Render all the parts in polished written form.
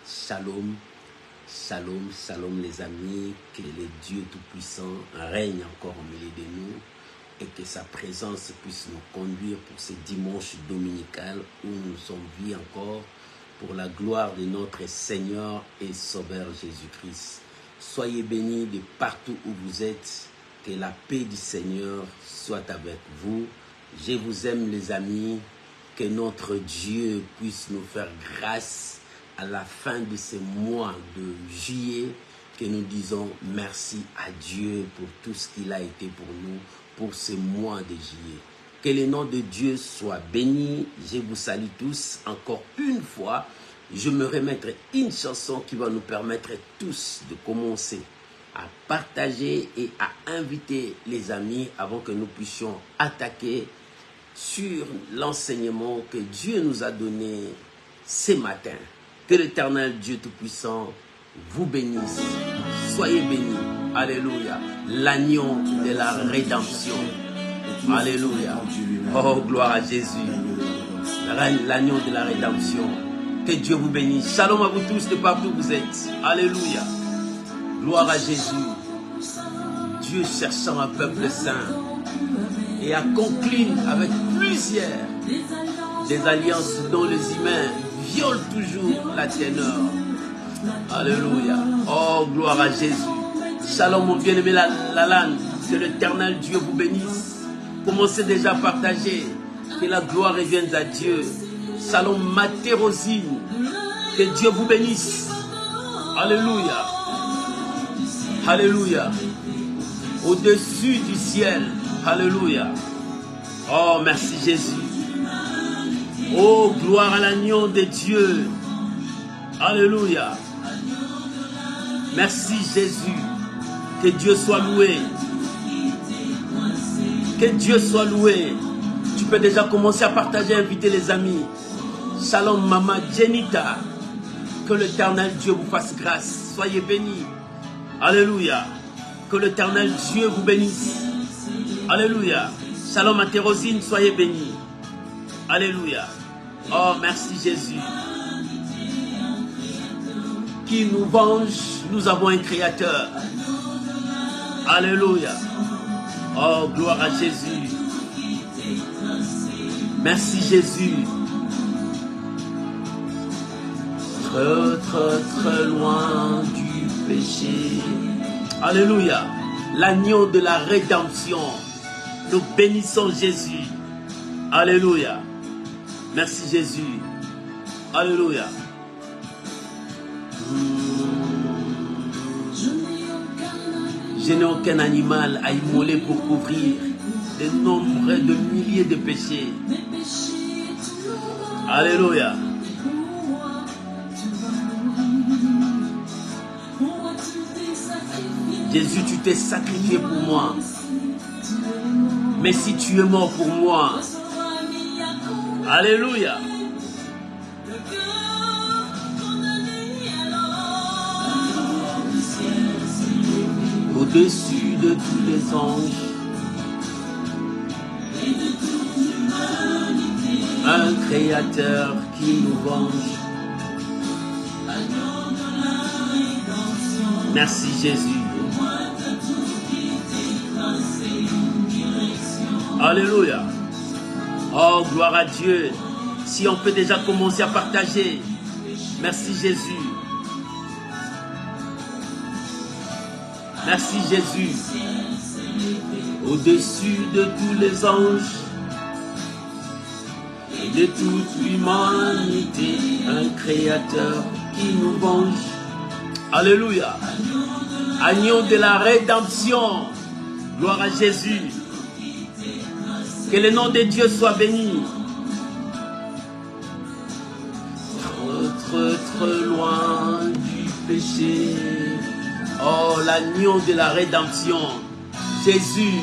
Shalom, shalom, shalom les amis, que le Dieu Tout-Puissant règne encore au milieu de nous et que sa présence puisse nous conduire pour ce dimanche dominical où nous sommes vus encore pour la gloire de notre Seigneur et Sauveur Jésus-Christ. Soyez bénis de partout où vous êtes, que la paix du Seigneur soit avec vous. Je vous aime les amis, que notre Dieu puisse nous faire grâce à la fin de ce mois de juillet, que nous disons merci à Dieu pour tout ce qu'il a été pour nous, pour ce mois de juillet. Que le nom de Dieu soit béni. Je vous salue tous encore une fois. Je me remettrai une chanson qui va nous permettre tous de commencer à partager et à inviter les amis avant que nous puissions attaquer sur l'enseignement que Dieu nous a donné ce matin. Que l'Éternel Dieu Tout-Puissant vous bénisse. Soyez bénis. Alléluia. L'agneau de la rédemption. Alléluia. Oh, gloire à Jésus. L'agneau de la rédemption. Que Dieu vous bénisse. Shalom à vous tous de partout où vous êtes. Alléluia. Gloire à Jésus. Dieu cherchant un peuple saint et a conclu avec plusieurs des alliances dont les humains violent toujours la ténor. Alléluia. Oh, gloire à Jésus. Shalom mon bien-aimé Lalan. Que l'Éternel Dieu vous bénisse. Commencez déjà à partager. Que la gloire revienne à Dieu. Shalom Maté Rosine. Que Dieu vous bénisse. Alléluia. Alléluia. Au-dessus du ciel. Alléluia. Oh, merci Jésus. Oh, gloire à l'agneau de Dieu. Alléluia. Merci Jésus. Que Dieu soit loué. Que Dieu soit loué. Tu peux déjà commencer à partager, inviter les amis. Shalom Maman Jenita. Que l'Éternel Dieu vous fasse grâce. Soyez bénis. Alléluia. Que l'Éternel Dieu vous bénisse. Alléluia. Shalom à Thérosine, soyez bénis. Alléluia. Oh, merci Jésus. Qui nous venge, nous avons un Créateur. Alléluia. Oh, gloire à Jésus. Merci Jésus. Très loin du péché. Alléluia. L'agneau de la rédemption. Nous bénissons Jésus. Alléluia. Merci Jésus. Alléluia. Je n'ai aucun animal à immoler pour couvrir des nombres de milliers de péchés. Alléluia. Jésus, tu t'es sacrifié pour moi. Mais si tu es mort pour moi, alléluia. Au-dessus de tous les anges, un Créateur qui nous venge. Merci Jésus. Alléluia. Oh, gloire à Dieu. Si on peut déjà commencer à partager. Merci Jésus. Merci Jésus. Au-dessus de tous les anges et de toute l'humanité, un Créateur qui nous venge. Alléluia. Agneau de la rédemption. Gloire à Jésus. Que le nom de Dieu soit béni. Très loin du péché. Oh, l'agneau de la rédemption. Jésus.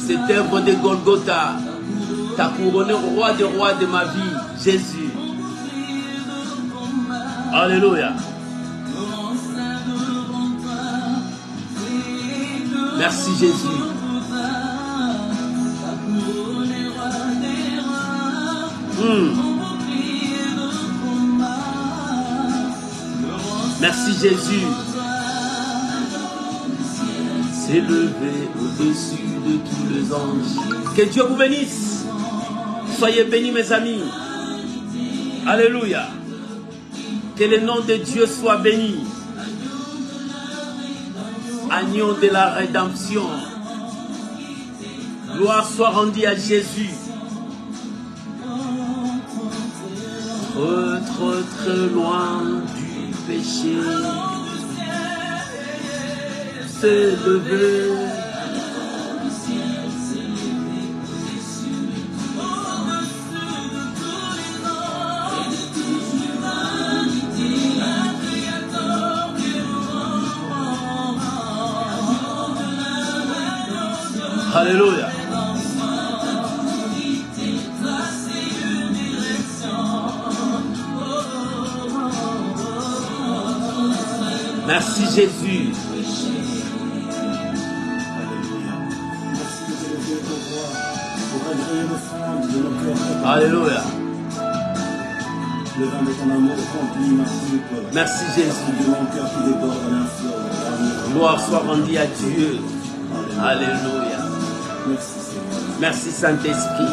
Cette œuvre de Golgotha t'a couronné roi des rois de ma vie. Jésus. Alléluia. Merci Jésus. Merci Jésus. S'élever au-dessus de tous les anges. Que Dieu vous bénisse. Soyez bénis mes amis. Alléluia. Que le nom de Dieu soit béni. Agneau de la rédemption. Gloire soit rendue à Jésus. Trop très loin du péché. S'élever. Alléluia. Merci Jésus. Alléluia. Merci Jésus. Gloire soit rendue à Dieu. Alléluia. Merci Saint-Esprit.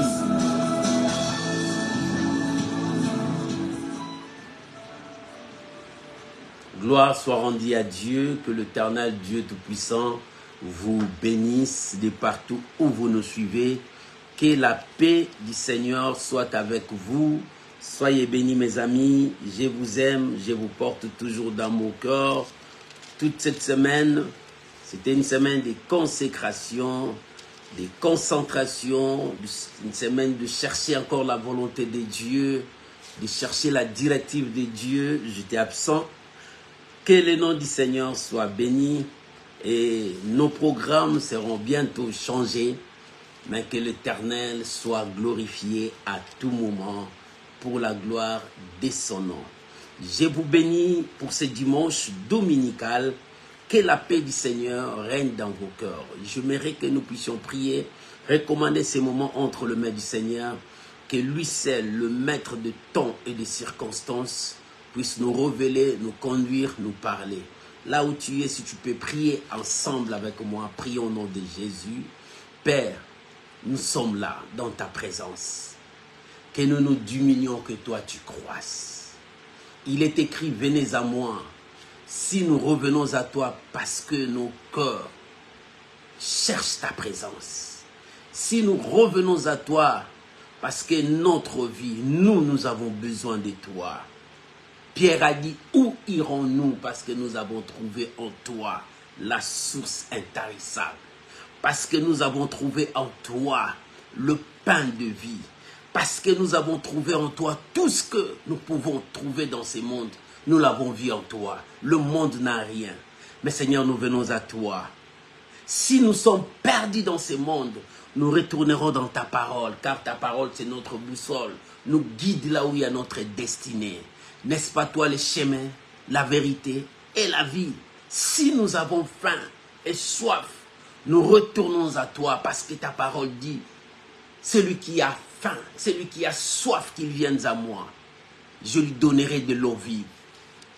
Gloire soit rendue à Dieu, que l'Éternel Dieu Tout-Puissant vous bénisse de partout où vous nous suivez. Que la paix du Seigneur soit avec vous. Soyez bénis mes amis, je vous aime, je vous porte toujours dans mon cœur. Toute cette semaine, c'était une semaine de consécration, de concentration, une semaine de chercher encore la volonté de Dieu, de chercher la directive de Dieu. J'étais absent. Que le nom du Seigneur soit béni et nos programmes seront bientôt changés, mais que l'Éternel soit glorifié à tout moment pour la gloire de son nom. Je vous bénis pour ce dimanche dominical. Que la paix du Seigneur règne dans vos cœurs. J'aimerais que nous puissions prier, recommander ces moments entre les mains du Seigneur, que lui seul, le maître de temps et des circonstances, puisse nous révéler, nous conduire, nous parler. Là où tu es, si tu peux prier ensemble avec moi, prions au nom de Jésus. Père, nous sommes là dans ta présence. Que nous nous diminuions, que toi tu croisses. Il est écrit, venez à moi. Si nous revenons à toi parce que nos cœurs cherchent ta présence. Si nous revenons à toi parce que notre vie, nous avons besoin de toi. Pierre a dit, où irons-nous parce que nous avons trouvé en toi la source intarissable. Parce que nous avons trouvé en toi le pain de vie. Parce que nous avons trouvé en toi tout ce que nous pouvons trouver dans ce monde. Nous l'avons vu en toi. Le monde n'a rien. Mais Seigneur, nous venons à toi. Si nous sommes perdus dans ce monde, nous retournerons dans ta parole. Car ta parole, c'est notre boussole. Nous guide là où il y a notre destinée. N'est-ce pas toi le chemin, la vérité et la vie? Si nous avons faim et soif, nous retournons à toi parce que ta parole dit, celui qui a faim, celui qui a soif, qu'il vienne à moi. Je lui donnerai de l'eau vive.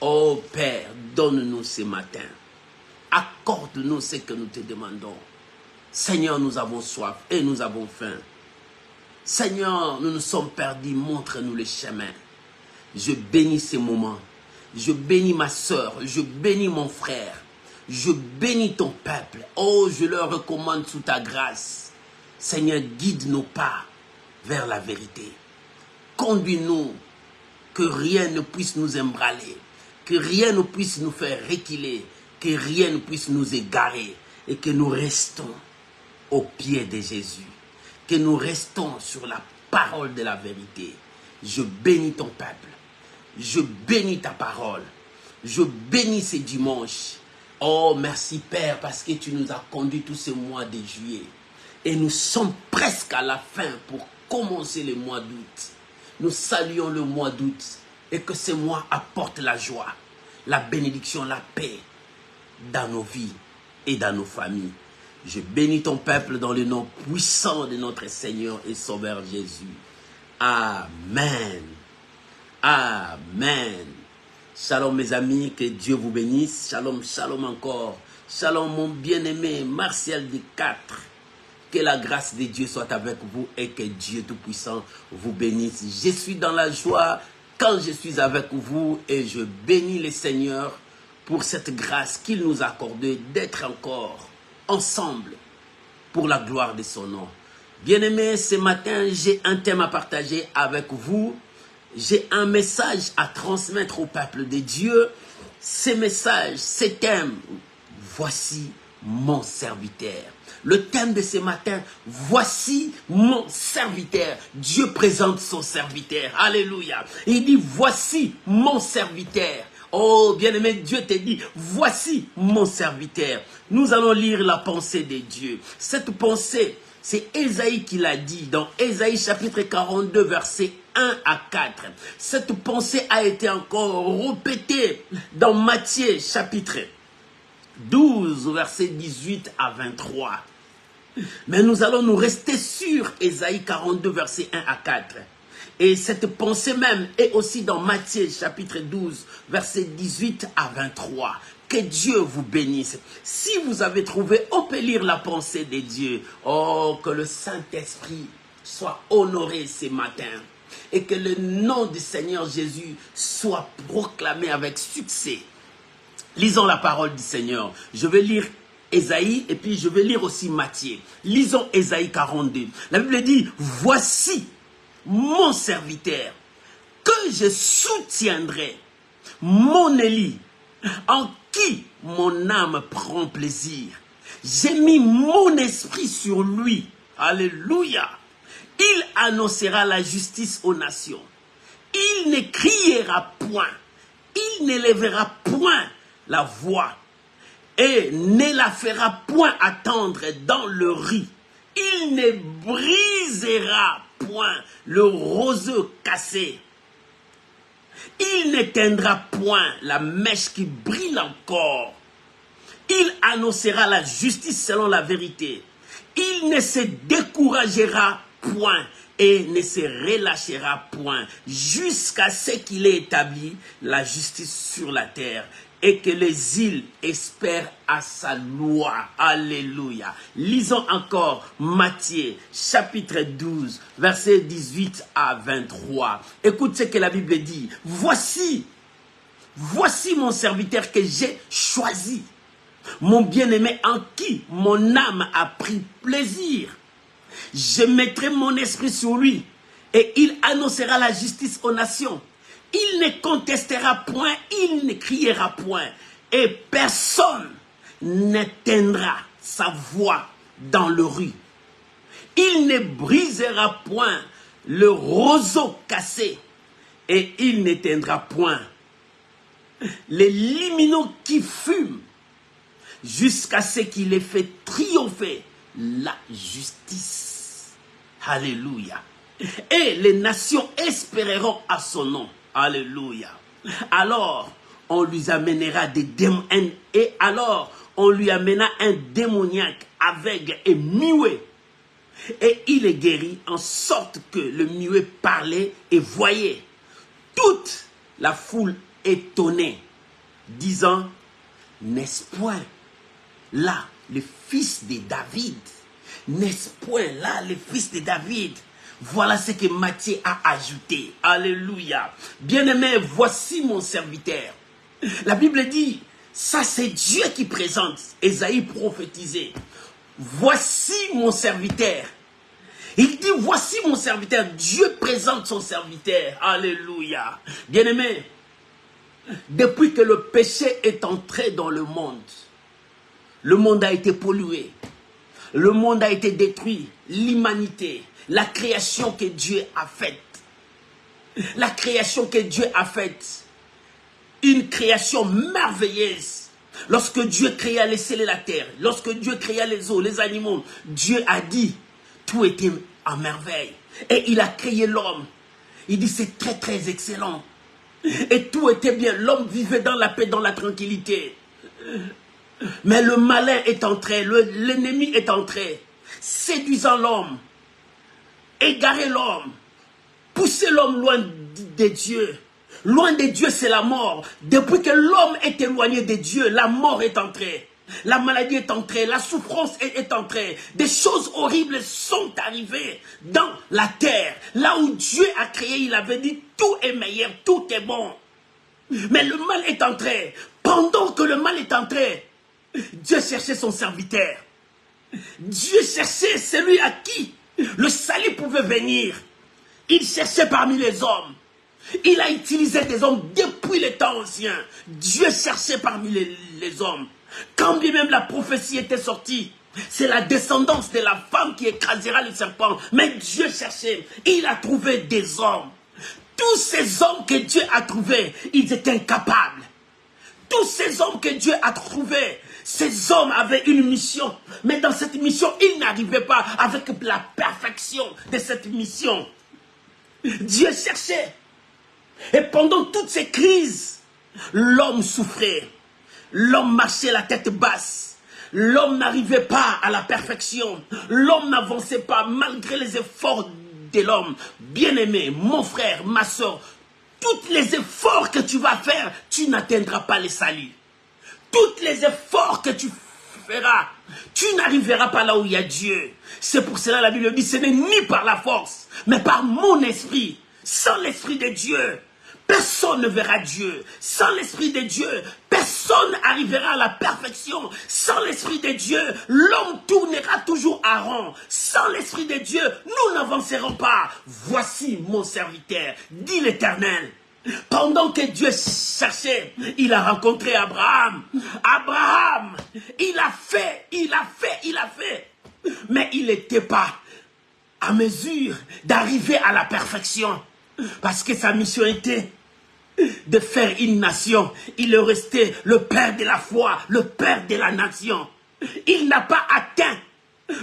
Oh Père, donne-nous ce matin. Accorde-nous ce que nous te demandons. Seigneur, nous avons soif et nous avons faim. Seigneur, nous nous sommes perdus, montre-nous le chemin. Je bénis ces moments. Je bénis ma soeur. Je bénis mon frère. Je bénis ton peuple. Oh, je leur recommande sous ta grâce. Seigneur, guide nos pas vers la vérité. Conduis-nous, que rien ne puisse nous embraler, que rien ne puisse nous faire reculer, que rien ne puisse nous égarer et que nous restons au pied de Jésus. Que nous restons sur la parole de la vérité. Je bénis ton peuple. Je bénis ta parole. Je bénis ces dimanches. Oh, merci Père, parce que tu nous as conduits tous ces mois de juillet. Et nous sommes presque à la fin pour commencer le mois d'août. Nous saluons le mois d'août et que ce mois apporte la joie, la bénédiction, la paix dans nos vies et dans nos familles. Je bénis ton peuple dans le nom puissant de notre Seigneur et Sauveur Jésus. Amen. Amen. Shalom mes amis, que Dieu vous bénisse. Shalom, shalom encore. Shalom mon bien-aimé Martial D4. Que la grâce de Dieu soit avec vous et que Dieu Tout-Puissant vous bénisse. Je suis dans la joie quand je suis avec vous et je bénis le Seigneur pour cette grâce qu'il nous a accordée d'être encore ensemble pour la gloire de son nom. Bien-aimés, ce matin, j'ai un thème à partager avec vous. J'ai un message à transmettre au peuple de Dieu. Ce message, ce thème, voici mon serviteur. Le thème de ce matin, voici mon serviteur. Dieu présente son serviteur. Alléluia. Il dit, voici mon serviteur. Oh, bien-aimé, Dieu te dit, voici mon serviteur. Nous allons lire la pensée de Dieu. Cette pensée, c'est Ésaïe qui l'a dit dans Ésaïe chapitre 42, versets 1 à 4. Cette pensée a été encore répétée dans Matthieu chapitre 12, versets 18 à 23. Mais nous allons nous rester sur Ésaïe 42, versets 1 à 4. Et cette pensée même est aussi dans Matthieu chapitre 12, versets 18 à 23. Que Dieu vous bénisse. Si vous avez trouvé, on peut lire la pensée de Dieu. Oh, que le Saint-Esprit soit honoré ce matin. Et que le nom du Seigneur Jésus soit proclamé avec succès. Lisons la parole du Seigneur. Je vais lire Ésaïe et puis je vais lire aussi Matthieu. Lisons Ésaïe 42. La Bible dit, voici mon serviteur que je soutiendrai, mon Élie, en qui mon âme prend plaisir. J'ai mis mon esprit sur lui. Alléluia. Il annoncera la justice aux nations. Il ne criera point. Il n'élèvera point la voix. Et ne la fera point attendre dans le riz. Il ne brisera point le roseau cassé. Il n'éteindra point la mèche qui brille encore. Il annoncera la justice selon la vérité. Il ne se découragera point et ne se relâchera point jusqu'à ce qu'il ait établi la justice sur la terre et que les îles espèrent à sa loi. Alléluia. Lisons encore Matthieu chapitre 12, versets 18 à 23. Écoute ce que la Bible dit. Voici mon serviteur que j'ai choisi, mon bien-aimé en qui mon âme a pris plaisir. Je mettrai mon esprit sur lui et il annoncera la justice aux nations. Il ne contestera point, il ne criera point, et personne n'éteindra sa voix dans le riz. Il ne brisera point le roseau cassé, et il n'éteindra point les liminaux qui fument, jusqu'à ce qu'il ait fait triompher la justice. Alléluia. Et les nations espéreront à son nom. Alléluia. Alors, on lui amènera des démons, et alors, on lui amena un démoniaque aveugle et muet. Et il est guéri en sorte que le muet parlait et voyait. Toute la foule étonnée, disant, n'est-ce point là le fils de David? N'est-ce point là le fils de David? Voilà ce que Matthieu a ajouté. Alléluia. Bien-aimé, voici mon serviteur. La Bible dit, ça c'est Dieu qui présente. Ésaïe prophétisait. Voici mon serviteur. Il dit, voici mon serviteur. Dieu présente son serviteur. Alléluia. Bien-aimé, depuis que le péché est entré dans le monde a été pollué. Le monde a été détruit. L'humanité. La création que Dieu a faite. La création que Dieu a faite. Une création merveilleuse. Lorsque Dieu créa les cieux et la terre, lorsque Dieu créa les eaux, les animaux, Dieu a dit, tout était en merveille. Et il a créé l'homme. Il dit, c'est très très excellent. Et tout était bien. L'homme vivait dans la paix, dans la tranquillité. Mais le malin est entré, l'ennemi est entré, séduisant l'homme. Égarer l'homme, pousser l'homme loin de Dieu, Loin de Dieu, c'est la mort. Depuis que l'homme est éloigné de Dieu, la mort est entrée. La maladie est entrée, la souffrance est entrée. Des choses horribles sont arrivées dans la terre. Là où Dieu a créé, il avait dit tout est meilleur, tout est bon. Mais le mal est entré. Pendant que le mal est entré, Dieu cherchait son serviteur. Dieu cherchait celui à qui le salut pouvait venir. Il cherchait parmi les hommes. Il a utilisé des hommes depuis les temps anciens. Dieu cherchait parmi les hommes. Quand bien même la prophétie était sortie, c'est la descendance de la femme qui écrasera le serpent. Mais Dieu cherchait. Il a trouvé des hommes. Tous ces hommes que Dieu a trouvés, ils étaient incapables. Tous ces hommes que Dieu a trouvés, ces hommes avaient une mission. Mais dans cette mission, ils n'arrivaient pas avec la perfection de cette mission. Dieu cherchait. Et pendant toutes ces crises, l'homme souffrait. L'homme marchait la tête basse. L'homme n'arrivait pas à la perfection. L'homme n'avançait pas malgré les efforts de l'homme. Bien-aimé, mon frère, ma soeur, tous les efforts que tu vas faire, tu n'atteindras pas le salut. Tous les efforts que tu feras, tu n'arriveras pas là où il y a Dieu. C'est pour cela la Bible dit, ce n'est ni par la force, mais par mon esprit. Sans l'esprit de Dieu, personne ne verra Dieu. Sans l'esprit de Dieu, personne n'arrivera à la perfection. Sans l'esprit de Dieu, l'homme tournera toujours à rond. Sans l'esprit de Dieu, nous n'avancerons pas. Voici mon serviteur, dit l'Éternel. Pendant que Dieu cherchait, il a rencontré Abraham. Abraham, il a fait. Mais il n'était pas à mesure d'arriver à la perfection. Parce que sa mission était de faire une nation. Il est resté le père de la foi, le père de la nation. Il n'a pas atteint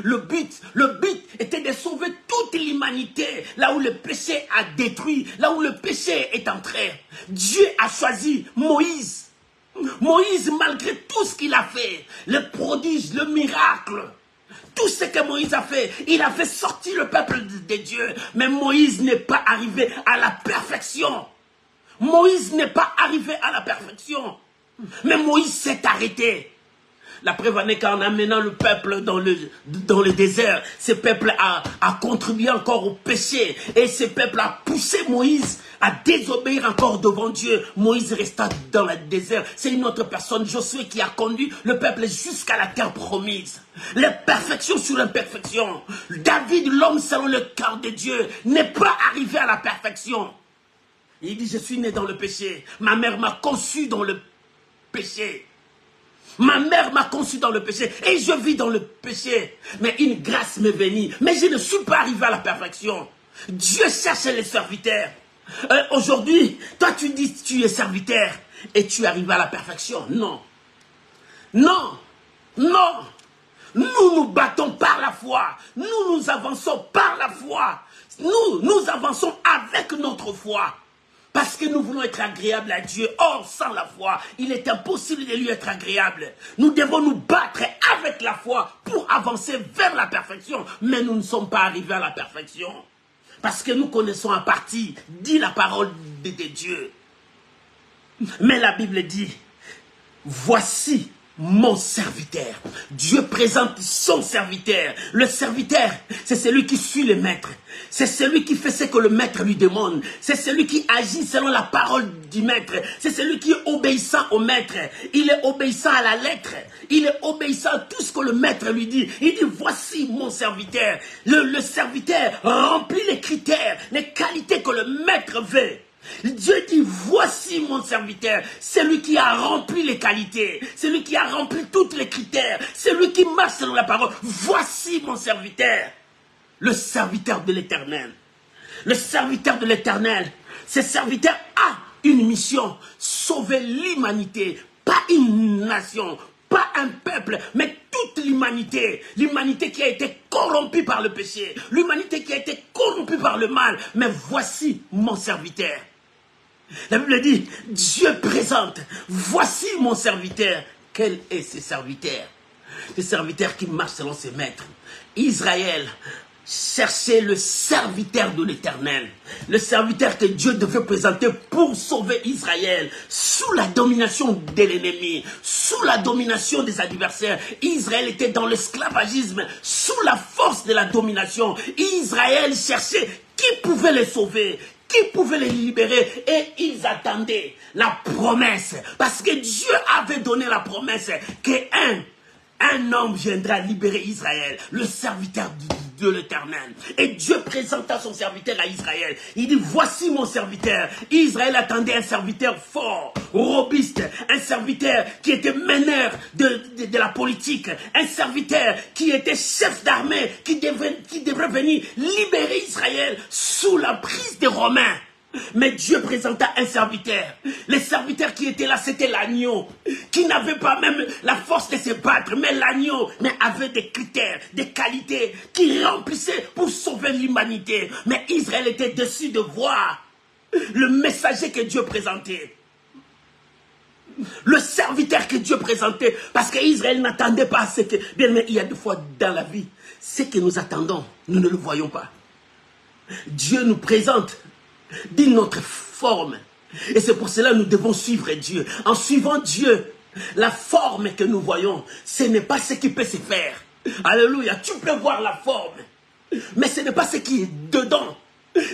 le but. Le but était de sauver toute l'humanité, là où le péché a détruit, là où le péché est entré. Dieu a choisi Moïse. Moïse, malgré tout ce qu'il a fait, le prodige, le miracle, tout ce que Moïse a fait, il a fait sortir le peuple de Dieu. Mais Moïse n'est pas arrivé à la perfection. Moïse n'est pas arrivé à la perfection. Mais Moïse s'est arrêté. La preuve en est qu'en amenant le peuple dans le désert, ce peuple a contribué encore au péché. Et ce peuple a poussé Moïse à désobéir encore devant Dieu. Moïse resta dans le désert. C'est une autre personne, Josué, qui a conduit le peuple jusqu'à la terre promise. La perfection sur l'imperfection. David, l'homme selon le cœur de Dieu, n'est pas arrivé à la perfection. Il dit, je suis né dans le péché. Ma mère m'a conçu dans le péché. Ma mère m'a conçu dans le péché et je vis dans le péché. Mais une grâce m'est venue. Mais je ne suis pas arrivé à la perfection. Dieu cherche les serviteurs. Aujourd'hui, toi tu dis que tu es serviteur et tu arrives à la perfection. Non. Non. Non. Nous battons par la foi. Nous avançons par la foi. Nous avançons avec notre foi. Parce que nous voulons être agréables à Dieu. Or, sans la foi, il est impossible de lui être agréable. Nous devons nous battre avec la foi pour avancer vers la perfection. Mais nous ne sommes pas arrivés à la perfection. Parce que nous connaissons en partie, dit la parole de Dieu. Mais la Bible dit, voici mon serviteur. Dieu présente son serviteur. Le serviteur, c'est celui qui suit le maître. C'est celui qui fait ce que le maître lui demande. C'est celui qui agit selon la parole du maître. C'est celui qui est obéissant au maître. Il est obéissant à la lettre. Il est obéissant à tout ce que le maître lui dit. Il dit, voici mon serviteur. Le serviteur remplit les critères, les qualités que le maître veut. Dieu dit, voici mon serviteur, celui qui a rempli les qualités, celui qui a rempli tous les critères, celui qui marche selon la parole. Voici mon serviteur, le serviteur de l'Éternel. Le serviteur de l'Éternel, ce serviteur a une mission, sauver l'humanité, pas une nation, pas un peuple, mais toute l'humanité. L'humanité qui a été corrompue par le péché, l'humanité qui a été corrompue par le mal. Mais voici mon serviteur. La Bible dit, Dieu présente, voici mon serviteur. Quel est ce serviteur? Ce serviteur qui marche selon ses maîtres. Israël cherchait le serviteur de l'Éternel. Le serviteur que Dieu devait présenter pour sauver Israël sous la domination de l'ennemi, sous la domination des adversaires. Israël était dans l'esclavagisme, sous la force de la domination. Israël cherchait qui pouvait les sauver, qui pouvait les libérer, et ils attendaient la promesse. Parce que Dieu avait donné la promesse qu'un homme viendra libérer Israël, le serviteur de l'Éternel. Et Dieu présenta son serviteur à Israël. Il dit, voici mon serviteur. Israël attendait un serviteur fort, robuste, un serviteur qui était meneur de la politique, un serviteur qui était chef d'armée, qui devrait venir libérer Israël sous la prise des Romains. Mais Dieu présenta un serviteur. Le serviteur qui était là, c'était l'agneau, qui n'avait pas même la force de se battre, mais l'agneau avait des critères, des qualités, qui remplissaient pour sauver l'humanité. Mais Israël était déçu de voir le messager que Dieu présentait. Le serviteur que Dieu présentait, parce qu'Israël n'attendait pas ce que... Bien, mais il y a des fois dans la vie, ce que nous attendons, nous ne le voyons pas. Dieu nous présente d'une autre forme. Et c'est pour cela que nous devons suivre Dieu. En suivant Dieu, la forme que nous voyons, ce n'est pas ce qui peut se faire. Alléluia, tu peux voir la forme, mais ce n'est pas ce qui est dedans.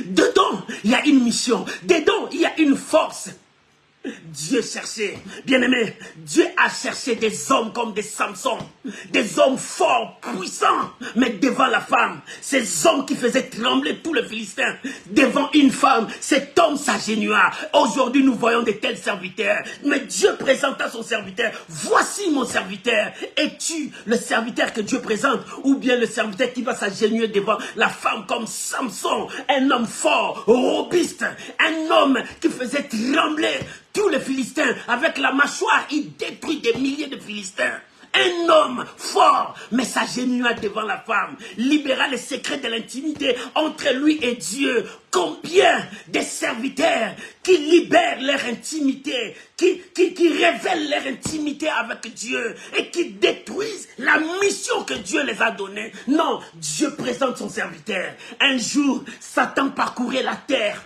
Dedans, il y a une mission. Dedans, il y a une force. Dieu cherchait, bien-aimé, Dieu a cherché des hommes comme des Samson, des hommes forts, puissants, mais devant la femme, ces hommes qui faisaient trembler tous les Philistins, devant une femme, cet homme s'agenouilla. Aujourd'hui, nous voyons de tels serviteurs, mais Dieu présenta son serviteur. Voici mon serviteur. Es-tu le serviteur que Dieu présente, ou bien le serviteur qui va s'agenouiller devant la femme comme Samson, un homme fort, robuste, un homme qui faisait trembler tous les Philistins? Avec la mâchoire, il détruit des milliers de Philistins. Un homme fort, mais s'agenouilla devant la femme, libéra les secrets de l'intimité entre lui et Dieu. Combien de serviteurs qui libèrent leur intimité, qui révèlent leur intimité avec Dieu et qui détruisent la mission que Dieu les a donnée. Non, Dieu présente son serviteur. Un jour, Satan parcourait la terre.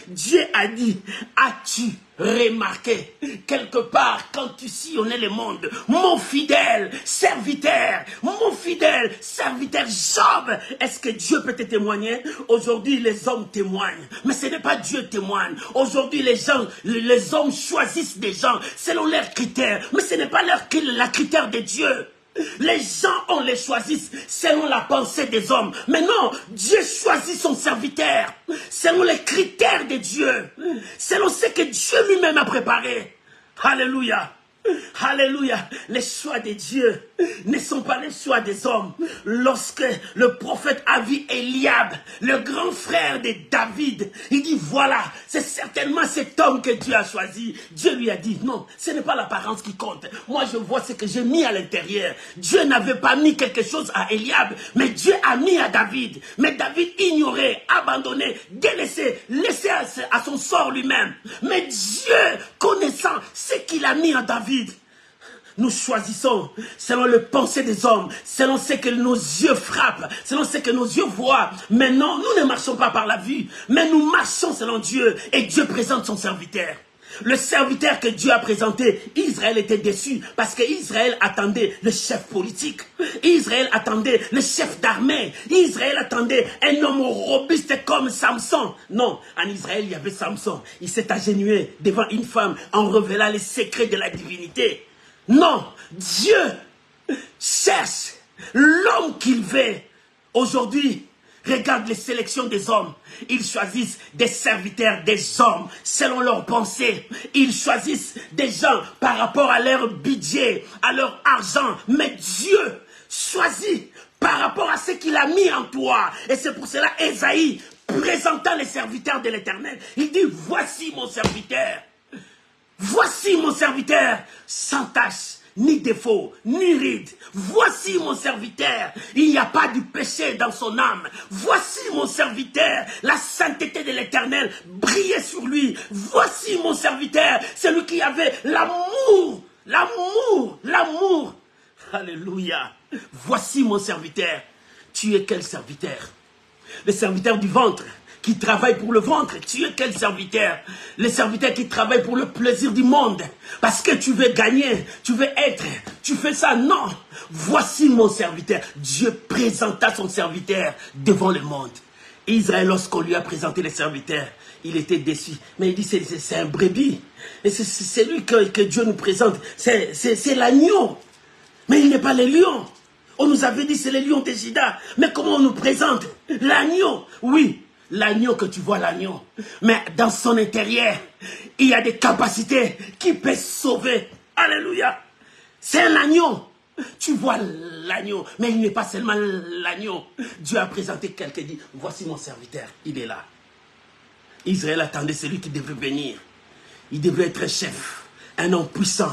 Dieu a dit, as-tu remarqué quelque part quand tu sillonnais le monde, mon fidèle serviteur Job? Est-ce que Dieu peut te témoigner? Aujourd'hui les hommes témoignent, mais ce n'est pas Dieu témoigne. Aujourd'hui les hommes choisissent des gens selon leurs critères, mais ce n'est pas la critère de Dieu. Les gens, on les choisit selon la pensée des hommes. Mais non, Dieu choisit son serviteur selon les critères de Dieu, selon ce que Dieu lui-même a préparé. Alléluia. Alléluia. Les choix de Dieu ne sont pas les choix des hommes. Lorsque le prophète a vu Eliab, le grand frère de David, il dit, voilà, c'est certainement cet homme que Dieu a choisi. Dieu lui a dit, non, ce n'est pas l'apparence qui compte. Moi, je vois ce que j'ai mis à l'intérieur. Dieu n'avait pas mis quelque chose à Eliab, mais Dieu a mis à David. Mais David ignorait, abandonné, délaissé, laissé à son sort lui-même. Mais Dieu, connaissant ce qu'il a mis en David, nous choisissons selon le pensée des hommes, selon ce que nos yeux frappent, selon ce que nos yeux voient. Mais non, nous ne marchons pas par la vue, mais nous marchons selon Dieu. Et Dieu présente son serviteur. Le serviteur que Dieu a présenté, Israël était déçu parce qu'Israël attendait le chef politique. Israël attendait le chef d'armée. Israël attendait un homme robuste comme Samson. Non, en Israël, il y avait Samson. Il s'est agenouillé devant une femme en révélant les secrets de la divinité. Non, Dieu cherche l'homme qu'il veut. Aujourd'hui, regarde les sélections des hommes. Ils choisissent des serviteurs, des hommes, selon leurs pensées. Ils choisissent des gens par rapport à leur budget, à leur argent. Mais Dieu choisit par rapport à ce qu'il a mis en toi. Et c'est pour cela, Ésaïe, présentant les serviteurs de l'Éternel, il dit, voici mon serviteur. Voici mon serviteur, sans tache, ni défaut, ni ride. Voici mon serviteur, il n'y a pas du péché dans son âme. Voici mon serviteur, la sainteté de l'Éternel brillait sur lui. Voici mon serviteur, celui qui avait l'amour, l'amour. Alléluia. Voici mon serviteur. Tu es quel serviteur? Les serviteurs du ventre, qui travaillent pour le ventre. Tu es quel serviteur? Les serviteurs qui travaillent pour le plaisir du monde. Parce que tu veux gagner, tu veux être, tu fais ça. Non, voici mon serviteur. Dieu présenta son serviteur devant le monde. Israël, lorsqu'on lui a présenté les serviteurs, il était déçu. Mais il dit, c'est un brebis. Et c'est lui que Dieu nous présente. C'est l'agneau. Mais il n'est pas le lion. On nous avait dit, c'est les lions de Juda. Mais comment on nous présente? L'agneau. Oui, l'agneau que tu vois, l'agneau. Mais dans son intérieur, il y a des capacités qui peuvent sauver. Alléluia. C'est un agneau. Tu vois l'agneau, mais il n'est pas seulement l'agneau. Dieu a présenté quelqu'un qui dit, voici mon serviteur, il est là. Israël attendait celui qui devait venir. Il devait être chef, un homme puissant,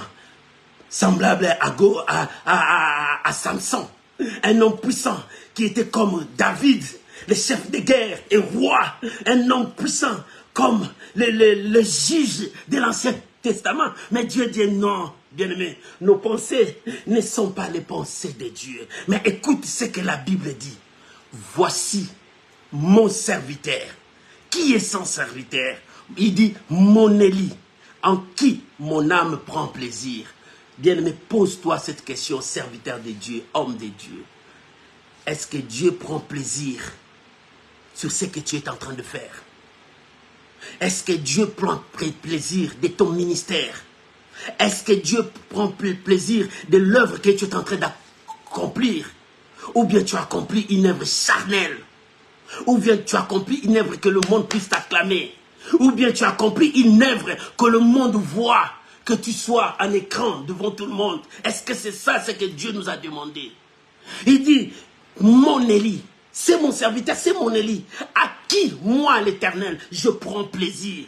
semblable à Samson. Un homme puissant qui était comme David, le chef de guerre et roi. Un homme puissant comme le juge de l'Ancien Testament. Mais Dieu dit non, bien-aimé, nos pensées ne sont pas les pensées de Dieu. Mais écoute ce que la Bible dit. Voici mon serviteur. Qui est son serviteur? Il dit mon Élie, en qui mon âme prend plaisir. Bien-aimé, pose-toi cette question, serviteur de Dieu, homme de Dieu. Est-ce que Dieu prend plaisir sur ce que tu es en train de faire? Est-ce que Dieu prend plaisir de ton ministère? Est-ce que Dieu prend plaisir de l'œuvre que tu es en train d'accomplir? Ou bien tu accomplis une œuvre charnelle? Ou bien tu accomplis une œuvre que le monde puisse t'acclamer? Ou bien tu accomplis une œuvre que le monde voit, que tu sois en écran devant tout le monde? Est-ce que c'est ça ce que Dieu nous a demandé? Il dit, mon Élie, c'est mon serviteur, c'est mon Élie, à qui, moi l'Éternel, je prends plaisir.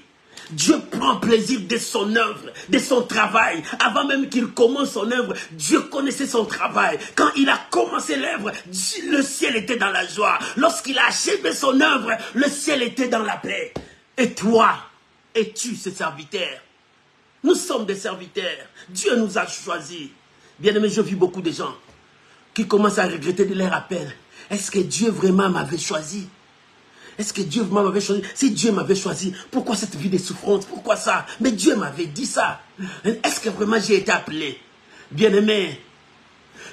Dieu prend plaisir de son œuvre, de son travail. Avant même qu'il commence son œuvre, Dieu connaissait son travail. Quand il a commencé l'œuvre, le ciel était dans la joie. Lorsqu'il a achevé son œuvre, le ciel était dans la paix. Et toi, es-tu ce serviteur? Nous sommes des serviteurs. Dieu nous a choisis. Bien-aimé, je vis beaucoup de gens qui commencent à regretter de leur appel. Est-ce que Dieu vraiment m'avait choisi? Est-ce que Dieu vraiment m'avait choisi? Si Dieu m'avait choisi, pourquoi cette vie de souffrance? Pourquoi ça? Mais Dieu m'avait dit ça. Est-ce que vraiment j'ai été appelé? Bien-aimé,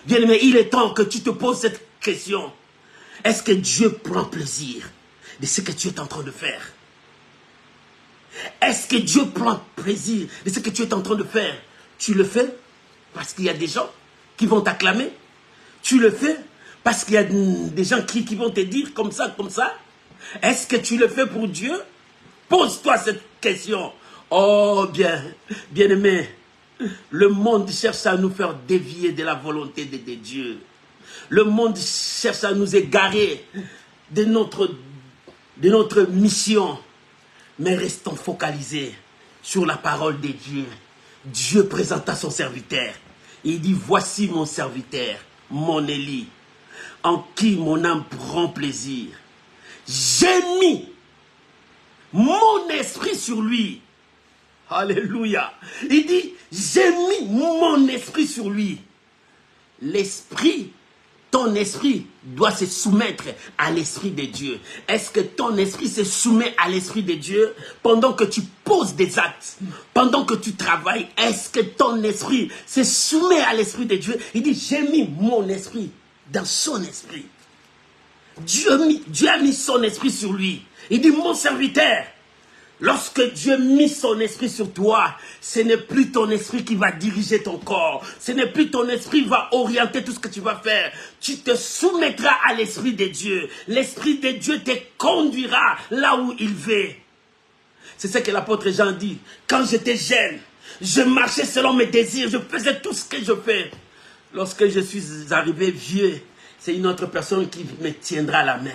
bien-aimé, il est temps que tu te poses cette question. Est-ce que Dieu prend plaisir de ce que tu es en train de faire? Est-ce que Dieu prend plaisir de ce que tu es en train de faire? Tu le fais parce qu'il y a des gens qui vont t'acclamer? Tu le fais parce qu'il y a des gens qui vont te dire comme ça, comme ça? Est-ce que tu le fais pour Dieu? Pose-toi cette question. Oh bien-aimé, le monde cherche à nous faire dévier de la volonté de Dieu. Le monde cherche à nous égarer de notre mission. Mais restons focalisés sur la parole de Dieu. Dieu présenta son serviteur. Il dit, voici mon serviteur, mon Élie, en qui mon âme prend plaisir. J'ai mis mon esprit sur lui. Alléluia. Il dit, j'ai mis mon esprit sur lui. L'esprit, ton esprit doit se soumettre à l'esprit de Dieu. Est-ce que ton esprit se soumet à l'esprit de Dieu pendant que tu poses des actes, pendant que tu travailles? Est-ce que ton esprit se soumet à l'esprit de Dieu? Il dit, j'ai mis mon esprit dans son esprit. Dieu a mis son esprit sur lui. Il dit, mon serviteur, lorsque Dieu mit son esprit sur toi, ce n'est plus ton esprit qui va diriger ton corps. Ce n'est plus ton esprit qui va orienter tout ce que tu vas faire. Tu te soumettras à l'esprit de Dieu. L'esprit de Dieu te conduira là où il veut. C'est ce que l'apôtre Jean dit. Quand j'étais jeune, je marchais selon mes désirs. Je faisais tout ce que je fais. Lorsque je suis arrivé vieux, c'est une autre personne qui me tiendra la main.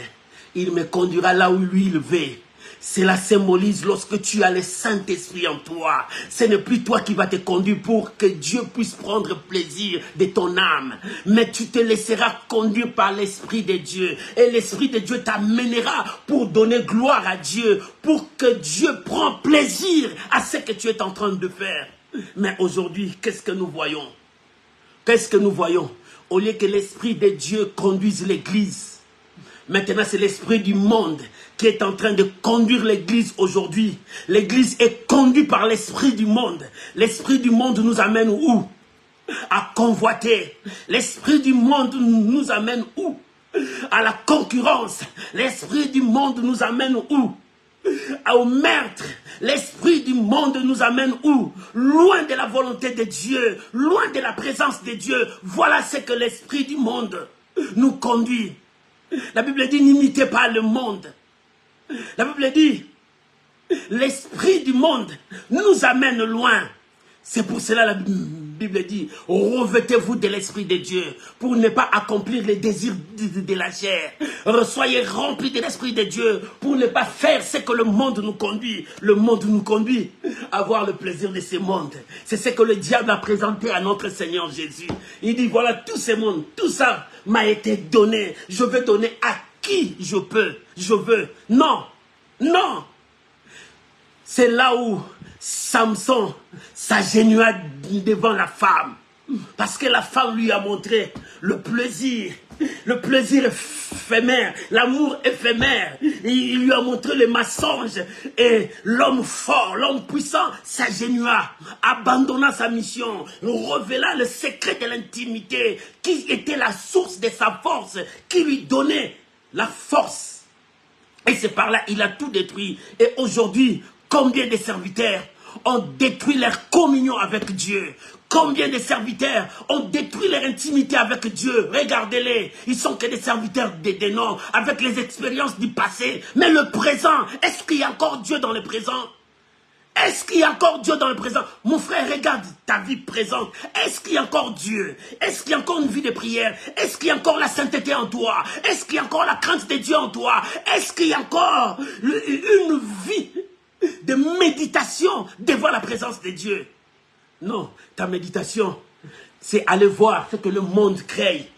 Il me conduira là où lui il veut. Cela symbolise lorsque tu as le Saint-Esprit en toi. Ce n'est plus toi qui vas te conduire pour que Dieu puisse prendre plaisir de ton âme. Mais tu te laisseras conduire par l'Esprit de Dieu. Et l'Esprit de Dieu t'amènera pour donner gloire à Dieu. Pour que Dieu prenne plaisir à ce que tu es en train de faire. Mais aujourd'hui, qu'est-ce que nous voyons? Qu'est-ce que nous voyons? Au lieu que l'Esprit de Dieu conduise l'Église, Maintenant, c'est l'esprit du monde qui est en train de conduire l'église aujourd'hui. L'église est conduite par l'esprit du monde. L'esprit du monde nous amène où? À convoiter. L'esprit du monde nous amène où? À la concurrence. L'esprit du monde nous amène où? Au meurtre. L'esprit du monde nous amène où? Loin de la volonté de Dieu, loin de la présence de Dieu. Voilà ce que l'esprit du monde nous conduit. La Bible dit, n'imitez pas le monde. La Bible dit, l'esprit du monde nous amène loin. C'est pour cela la Bible dit, revêtez-vous de l'esprit de Dieu pour ne pas accomplir les désirs de la chair. Soyez remplis de l'esprit de Dieu pour ne pas faire ce que le monde nous conduit. Le monde nous conduit à avoir le plaisir de ce monde. C'est ce que le diable a présenté à notre Seigneur Jésus. Il dit, voilà, tout ce monde, tout ça m'a été donné. Je veux donner à qui je peux, je veux. Non, non. C'est là où Samson s'agenouilla devant la femme. Parce que la femme lui a montré le plaisir éphémère, l'amour éphémère. Il lui a montré le mensonge. Et l'homme fort, l'homme puissant s'agenouilla, abandonna sa mission, révéla le secret de l'intimité, qui était la source de sa force, qui lui donnait la force. Et c'est par là il a tout détruit. Et aujourd'hui, combien de serviteurs ont détruit leur communion avec Dieu? Combien de serviteurs ont détruit leur intimité avec Dieu? Regardez-les, ils sont que des serviteurs des noms, avec les expériences du passé. Mais le présent, est-ce qu'il y a encore Dieu dans le présent? Est-ce qu'il y a encore Dieu dans le présent? Mon frère, regarde ta vie présente. Est-ce qu'il y a encore Dieu? Est-ce qu'il y a encore une vie de prière? Est-ce qu'il y a encore la sainteté en toi? Est-ce qu'il y a encore la crainte de Dieu en toi? Est-ce qu'il y a encore une vie de méditation devant la présence de Dieu? Non, ta méditation, c'est aller voir ce que le monde crée.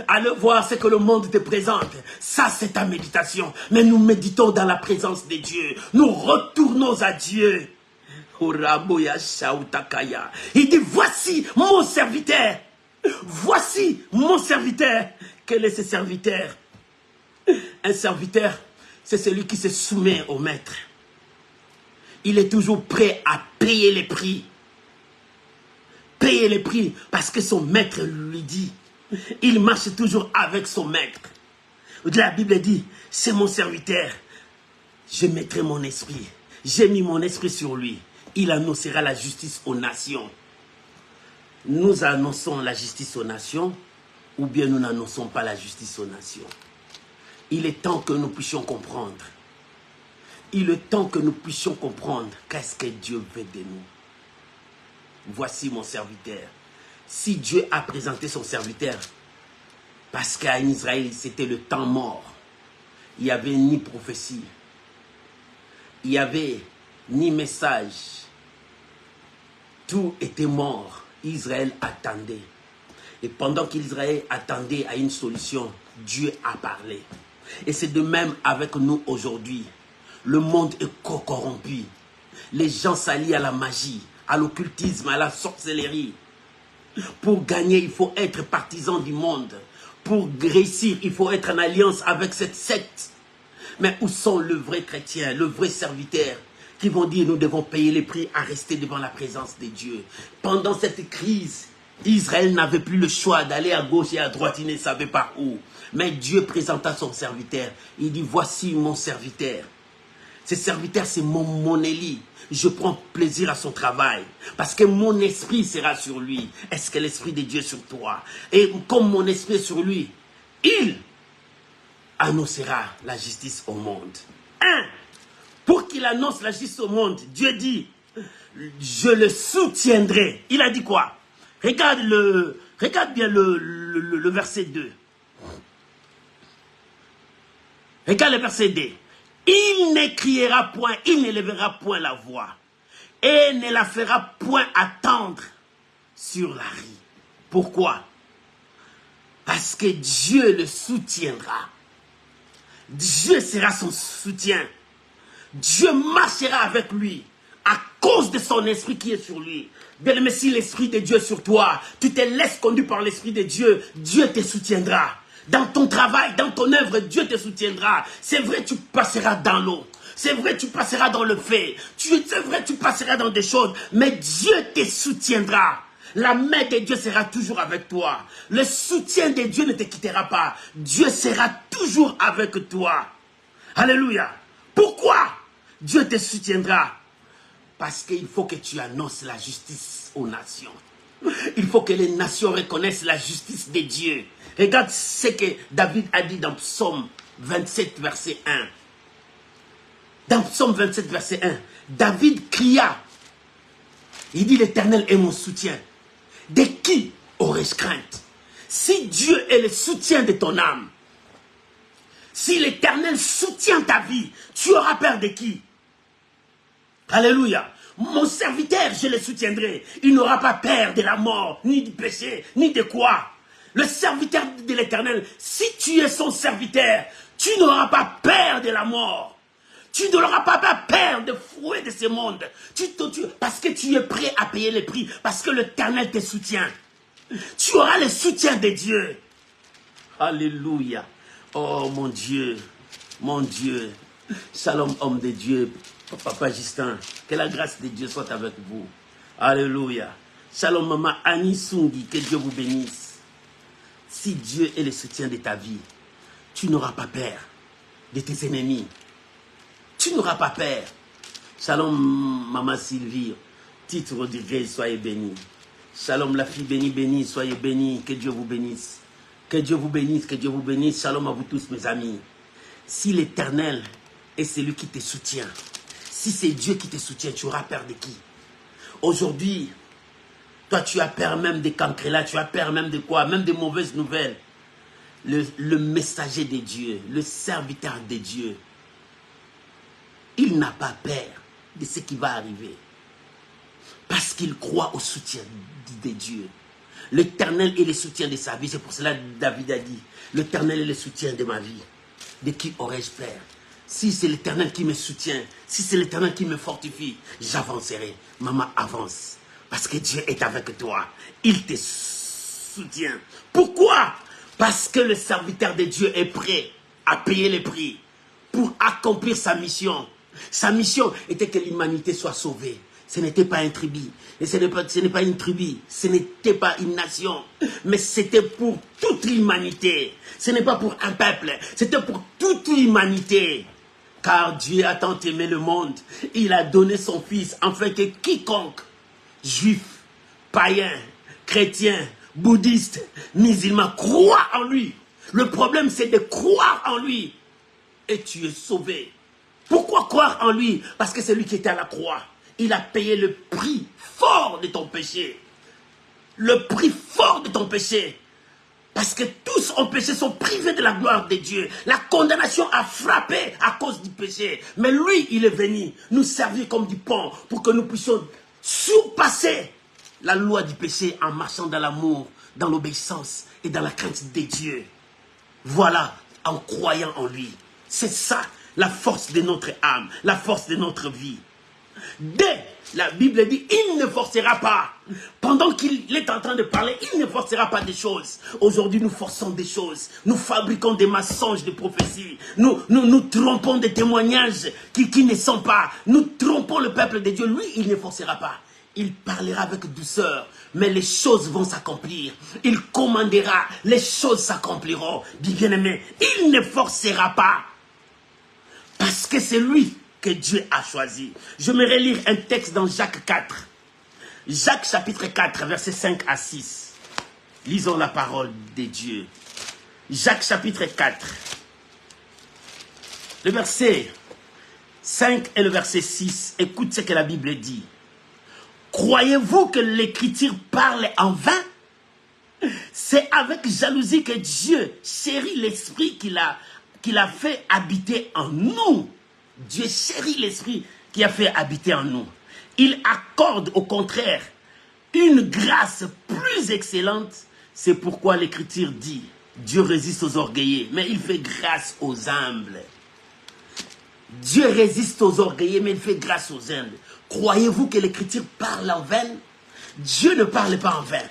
Aller voir ce que le monde te présente. Ça, c'est ta méditation. Mais nous méditons dans la présence de Dieu. Nous retournons à Dieu. Il dit, voici mon serviteur. Voici mon serviteur. Quel est ce serviteur? Un serviteur, c'est celui qui se soumet au maître. Il est toujours prêt à payer les prix. Payer les prix parce que son maître lui dit. Il marche toujours avec son maître. La Bible dit, c'est mon serviteur. Je mettrai mon esprit. J'ai mis mon esprit sur lui. Il annoncera la justice aux nations. Nous annonçons la justice aux nations ou bien nous n'annonçons pas la justice aux nations. Il est temps que nous puissions comprendre. Il est temps que nous puissions comprendre qu'est-ce que Dieu veut de nous. Voici mon serviteur. Si Dieu a présenté son serviteur, parce qu'en Israël, c'était le temps mort. Il n'y avait ni prophétie. Il n'y avait ni message. Tout était mort. Israël attendait. Et pendant qu'Israël attendait à une solution, Dieu a parlé. Et c'est de même avec nous aujourd'hui. Le monde est corrompu. Les gens s'allient à la magie, à l'occultisme, à la sorcellerie. Pour gagner, il faut être partisan du monde. Pour réussir, il faut être en alliance avec cette secte. Mais où sont le vrai chrétien, le vrai serviteur qui vont dire nous devons payer les prix à rester devant la présence de Dieu? Pendant cette crise, Israël n'avait plus le choix d'aller à gauche et à droite, il ne savait pas où. Mais Dieu présenta son serviteur. Il dit, voici mon serviteur. Ce serviteur, c'est mon Élie. Je prends plaisir à son travail. Parce que mon esprit sera sur lui. Est-ce que l'esprit de Dieu est sur toi? Et comme mon esprit est sur lui, il annoncera la justice au monde. Pour qu'il annonce la justice au monde, Dieu dit, je le soutiendrai. Il a dit quoi? Regarde bien le verset 2. Regarde le verset 2. Il ne criera point, il ne lèvera point la voix, et ne la fera point attendre sur la rive. Pourquoi? Parce que Dieu le soutiendra. Dieu sera son soutien. Dieu marchera avec lui à cause de son esprit qui est sur lui. Bien-aimé, si l'esprit de Dieu est sur toi, tu te laisses conduire par l'esprit de Dieu, Dieu te soutiendra. Dans ton travail, dans ton œuvre, Dieu te soutiendra. C'est vrai, tu passeras dans l'eau. C'est vrai, tu passeras dans le feu. C'est vrai, tu passeras dans des choses. Mais Dieu te soutiendra. La main de Dieu sera toujours avec toi. Le soutien de Dieu ne te quittera pas. Dieu sera toujours avec toi. Alléluia. Pourquoi Dieu te soutiendra? Parce qu'il faut que tu annonces la justice aux nations. Il faut que les nations reconnaissent la justice de Dieu. Regarde ce que David a dit dans Psaume 27, verset 1. Dans Psaume 27, verset 1, David cria. Il dit, l'Éternel est mon soutien. De qui aurais-je crainte? Si Dieu est le soutien de ton âme, si l'Éternel soutient ta vie, tu auras peur de qui? Alléluia. Mon serviteur, je le soutiendrai. Il n'aura pas peur de la mort, ni du péché, ni de quoi. Le serviteur de l'Éternel, si tu es son serviteur, tu n'auras pas peur de la mort. Tu n'auras pas peur de fouet de ce monde. Parce que tu es prêt à payer le prix. Parce que l'Éternel te soutient. Tu auras le soutien de Dieu. Alléluia. Oh mon Dieu. Mon Dieu. Shalom homme de Dieu. Papa Justin. Que la grâce de Dieu soit avec vous. Alléluia. Shalom maman Annie Sungi. Que Dieu vous bénisse. Si Dieu est le soutien de ta vie, tu n'auras pas peur de tes ennemis. Tu n'auras pas peur. Shalom, maman Sylvie. Titre du gré, soyez bénis. Shalom, la fille bénie, bénie, soyez bénis. Que Dieu vous bénisse. Que Dieu vous bénisse, que Dieu vous bénisse. Shalom à vous tous, mes amis. Si l'Éternel est celui qui te soutient, si c'est Dieu qui te soutient, tu auras peur de qui? Aujourd'hui, toi, tu as peur même des cancrelats, tu as peur même de quoi? Même des mauvaises nouvelles. Le messager de Dieu, le serviteur de Dieu, il n'a pas peur de ce qui va arriver. Parce qu'il croit au soutien de Dieu. L'Éternel est le soutien de sa vie. C'est pour cela que David a dit, l'Éternel est le soutien de ma vie. De qui aurais-je peur? Si c'est l'Éternel qui me soutient, si c'est l'Éternel qui me fortifie, j'avancerai. Maman, avance. Parce que Dieu est avec toi. Il te soutient. Pourquoi? Parce que le serviteur de Dieu est prêt à payer le prix pour accomplir sa mission. Sa mission était que l'humanité soit sauvée. Ce n'était pas un tribu. Et ce n'est pas une tribu. Ce n'était pas une nation. Mais c'était pour toute l'humanité. Ce n'est pas pour un peuple. C'était pour toute l'humanité. Car Dieu a tant aimé le monde. Il a donné son Fils afin que quiconque, juif, païen, chrétien, bouddhiste, musulman, croit en lui. Le problème, c'est de croire en lui. Et tu es sauvé. Pourquoi croire en lui? Parce que c'est lui qui était à la croix. Il a payé le prix fort de ton péché. Le prix fort de ton péché. Parce que tous ont péché, sont privés de la gloire de Dieu. La condamnation a frappé à cause du péché. Mais lui, il est venu nous servir comme du pont pour que nous puissions surpasser la loi du péché en marchant dans l'amour, dans l'obéissance et dans la crainte de Dieu. Voilà, en croyant en lui. C'est ça, la force de notre âme, la force de notre vie. Dès la Bible dit, il ne forcera pas. Pendant qu'il est en train de parler, il ne forcera pas des choses. Aujourd'hui, nous forçons des choses. Nous fabriquons des mensonges de prophétie. Nous trompons des témoignages qui ne sont pas. Nous trompons le peuple de Dieu. Lui, il ne forcera pas. Il parlera avec douceur, mais les choses vont s'accomplir. Il commandera, les choses s'accompliront. Bien-aimé, il ne forcera pas. Parce que c'est lui que Dieu a choisi. Je me relire un texte dans Jacques 4. Jacques chapitre 4, versets 5 à 6. Lisons la parole de Dieu. Jacques chapitre 4. Le verset 5 et le verset 6. Écoute ce que la Bible dit. Croyez-vous que l'Écriture parle en vain? C'est avec jalousie que Dieu chérit l'esprit qu'il a fait habiter en nous. Dieu chérit l'esprit qui a fait habiter en nous. Il accorde au contraire une grâce plus excellente. C'est pourquoi l'Écriture dit, Dieu résiste aux orgueillés, mais il fait grâce aux humbles. Dieu résiste aux orgueillés, mais il fait grâce aux humbles. Croyez-vous que l'Écriture parle en vain? Dieu ne parle pas en vain.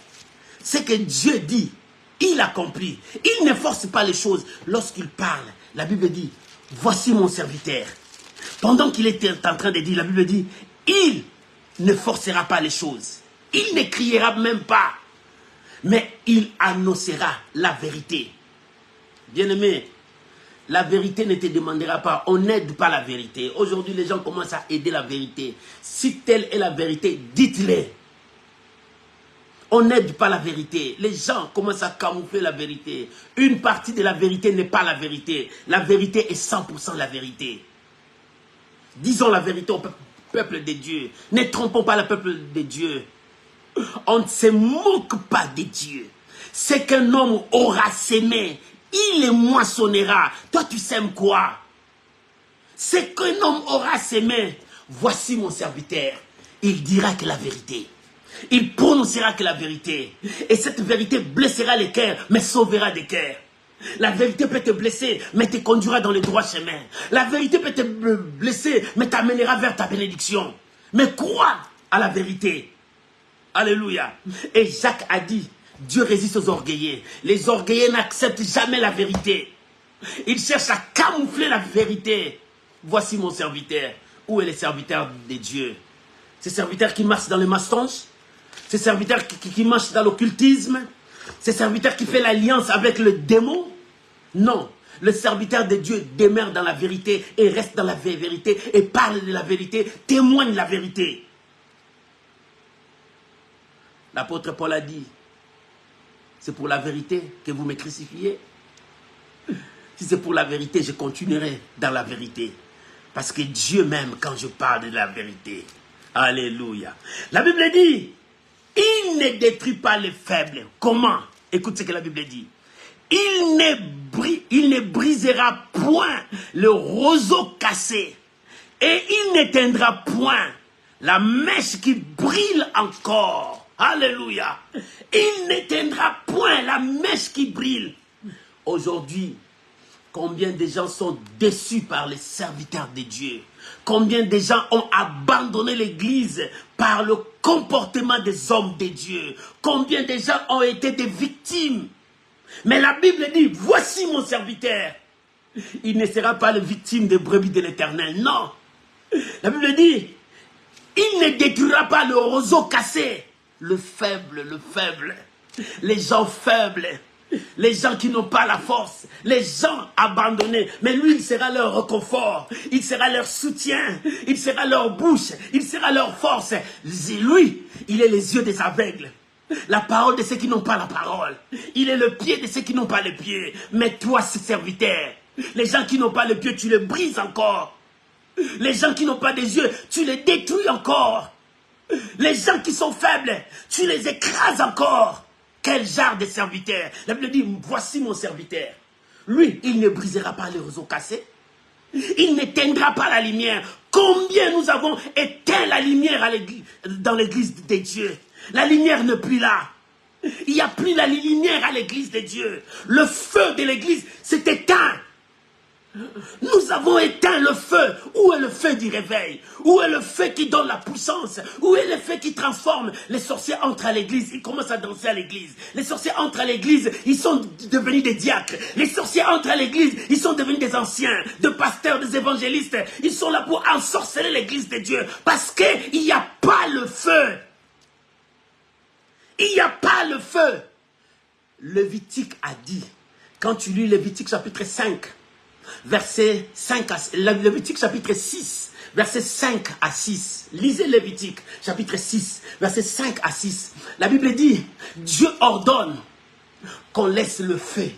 Ce que Dieu dit, il accomplit. Il ne force pas les choses. Lorsqu'il parle, la Bible dit, voici mon serviteur. Pendant qu'il était en train de dire, la Bible dit, il ne forcera pas les choses. Il ne criera même pas. Mais il annoncera la vérité. Bien-aimé, la vérité ne te demandera pas. On n'aide pas la vérité. Aujourd'hui, les gens commencent à aider la vérité. Si telle est la vérité, dites-le. On n'aide pas la vérité. Les gens commencent à camoufler la vérité. Une partie de la vérité n'est pas la vérité. La vérité est 100% la vérité. Disons la vérité au peuple de Dieu. Ne trompons pas le peuple de Dieu. On ne se moque pas de Dieu. Ce qu'un homme aura sémé, il le moissonnera. Toi, tu sèmes quoi? Ce qu'un homme aura sémé, voici mon serviteur. Il dira que la vérité. Il prononcera que la vérité. Et cette vérité blessera les cœurs, mais sauvera des cœurs. La vérité peut te blesser, mais te conduira dans le droit chemin. La vérité peut te blesser, mais t'amènera vers ta bénédiction. Mais crois à la vérité. Alléluia. Et Jacques a dit, Dieu résiste aux orgueilleux. Les orgueilleux n'acceptent jamais la vérité. Ils cherchent à camoufler la vérité. Voici mon serviteur. Où est le serviteur de Dieu? Ce serviteur qui marche dans les mensonges? Ce serviteur qui marche dans l'occultisme? Ce serviteur qui fait l'alliance avec le démon? Non. Le serviteur de Dieu demeure dans la vérité et reste dans la vérité et parle de la vérité, témoigne la vérité. L'apôtre Paul a dit, c'est pour la vérité que vous me crucifiez. Si c'est pour la vérité, je continuerai dans la vérité. Parce que Dieu m'aime quand je parle de la vérité. Alléluia. La Bible dit, il ne détruit pas les faibles. Comment? Écoute ce que la Bible dit. Il ne brisera point le roseau cassé. Et il n'éteindra point la mèche qui brille encore. Alléluia. Il n'éteindra point la mèche qui brille. Aujourd'hui, combien de gens sont déçus par les serviteurs de Dieu? Combien de gens ont abandonné l'église par le comportement des hommes de Dieu? Combien de gens ont été des victimes? Mais la Bible dit, voici mon serviteur. Il ne sera pas le victime des brebis de l'Éternel. Non. La Bible dit, il ne détruira pas le roseau cassé. Le faible, les gens faibles, les gens qui n'ont pas la force, les gens abandonnés. Mais lui, il sera leur réconfort, il sera leur soutien, il sera leur bouche, il sera leur force. Lui, il est les yeux des aveugles, la parole de ceux qui n'ont pas la parole. Il est le pied de ceux qui n'ont pas le pied. Mais toi, ce serviteur, les gens qui n'ont pas le pied, tu les brises encore. Les gens qui n'ont pas des yeux, tu les détruis encore. Les gens qui sont faibles, tu les écrases encore. Quel genre de serviteur? La Bible dit, voici mon serviteur. Lui, il ne brisera pas les roseaux cassés. Il n'éteindra pas la lumière. Combien nous avons éteint la lumière dans l'église de Dieu? La lumière n'est plus là. Il n'y a plus la lumière à l'église de Dieu. Le feu de l'église s'est éteint. Nous avons éteint le feu. Où est le feu du réveil? Où est le feu qui donne la puissance? Où est le feu qui transforme? Les sorciers entrent à l'église, ils commencent à danser à l'église. Les sorciers entrent à l'église, ils sont devenus des diacres. Les sorciers entrent à l'église, ils sont devenus des anciens, des pasteurs, des évangélistes. Ils sont là pour ensorceler l'église de Dieu. Parce qu'il n'y a pas le feu. Il n'y a pas le feu. Lévitique a dit, quand tu lis Lévitique chapitre 5, verset 5 à Lévitique chapitre 6, verset 5 à 6. Lisez Lévitique chapitre 6, verset 5 à 6. La Bible dit, Dieu ordonne qu'on laisse le feu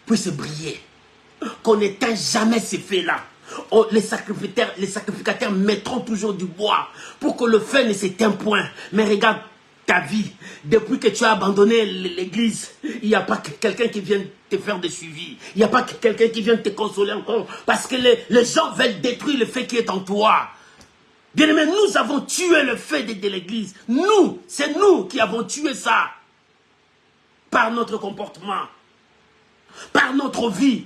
puisse briller. Qu'on n'éteint jamais ces feux-là. Les sacrificateurs mettront toujours du bois pour que le feu ne s'éteigne point. Mais regarde ta vie, depuis que tu as abandonné l'église, il n'y a pas quelqu'un qui vient te faire des suivis. Il n'y a pas quelqu'un qui vient te consoler encore. Parce que les gens veulent détruire le feu qui est en toi. Bien-aimés, nous avons tué le feu de l'église. Nous, c'est nous qui avons tué ça. Par notre comportement. Par notre vie.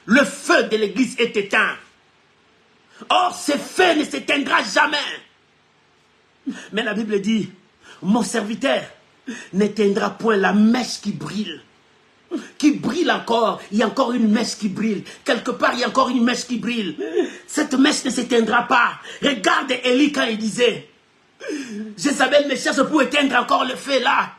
Le feu de l'église est éteint. Or, ce feu ne s'éteindra jamais. Mais la Bible dit, mon serviteur, n'éteindra point la mèche qui brille encore. Il y a encore une mèche qui brille. Quelque part, il y a encore une mèche qui brille. Cette mèche ne s'éteindra pas. Regarde Élie quand il disait, Jézabel me cherche pour éteindre encore le feu là.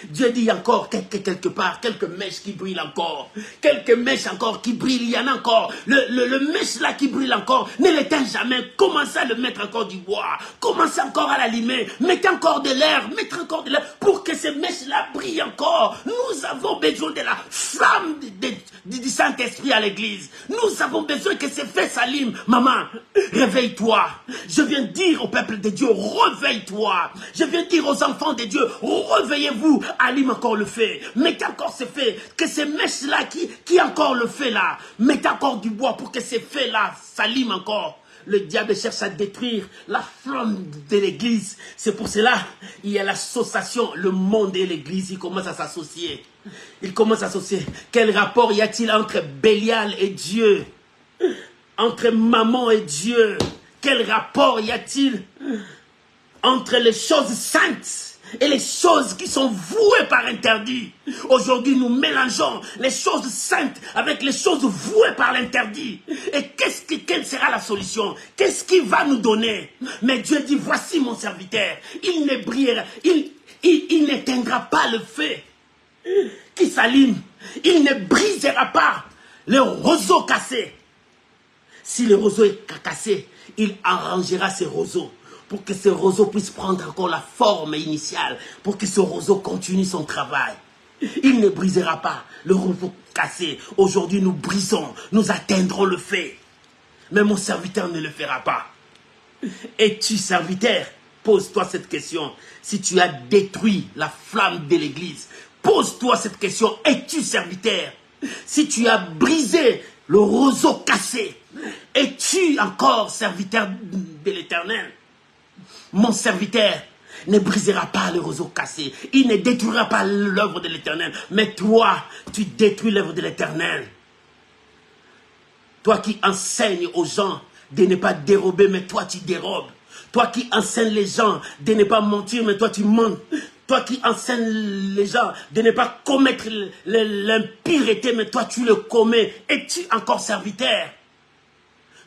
Dieu dit encore quelque part, quelques mèches qui brillent encore. Quelques mèches encore qui brillent, il y en a encore. Le mèche là qui brille encore, ne l'éteins jamais. Commencez à le mettre encore du bois. Commencez encore à l'allumer. Mettez encore de l'air, mettez encore de l'air pour que ces mèches là brillent encore. Nous avons besoin de la flamme du Saint-Esprit à l'église. Nous avons besoin que ces feux s'allument. Maman, réveille-toi. Je viens dire au peuple de Dieu, réveille-toi. Je viens dire aux enfants de Dieu, réveillez-vous. Allume encore le feu, mettez encore ce feu, que ces mèches là qui encore le feu là, mettez encore du bois pour que ces feux là s'allument encore. Le diable cherche à détruire la flamme de l'église. C'est pour cela il y a l'association, le monde et l'église, ils commencent à s'associer. Ils commencent à s'associer. Quel rapport y a-t-il entre Bélial et Dieu? Entre maman et Dieu? Quel rapport y a-t-il entre les choses saintes et les choses qui sont vouées par interdit? Aujourd'hui, nous mélangeons les choses saintes avec les choses vouées par l'interdit. Et quelle sera la solution? Qu'est-ce qu'il va nous donner? Mais Dieu dit, voici mon serviteur. Il ne brillera, il n'éteindra pas le feu qui s'allume. Il ne brisera pas le roseau cassé. Si le roseau est cassé, il arrangera ses roseaux, pour que ce roseau puisse prendre encore la forme initiale, pour que ce roseau continue son travail. Il ne brisera pas le roseau cassé. Aujourd'hui, nous brisons, nous atteindrons le feu. Mais mon serviteur ne le fera pas. Es-tu serviteur? Pose-toi cette question. Si tu as détruit la flamme de l'église, pose-toi cette question. Es-tu serviteur? Si tu as brisé le roseau cassé, es-tu encore serviteur de l'Éternel? Mon serviteur ne brisera pas le roseau cassé. Il ne détruira pas l'œuvre de l'Éternel. Mais toi, tu détruis l'œuvre de l'Éternel. Toi qui enseignes aux gens de ne pas dérober, mais toi tu dérobes. Toi qui enseignes les gens de ne pas mentir, mais toi tu mens. Toi qui enseignes les gens de ne pas commettre l'impureté, mais toi tu le commets. Es-tu encore serviteur?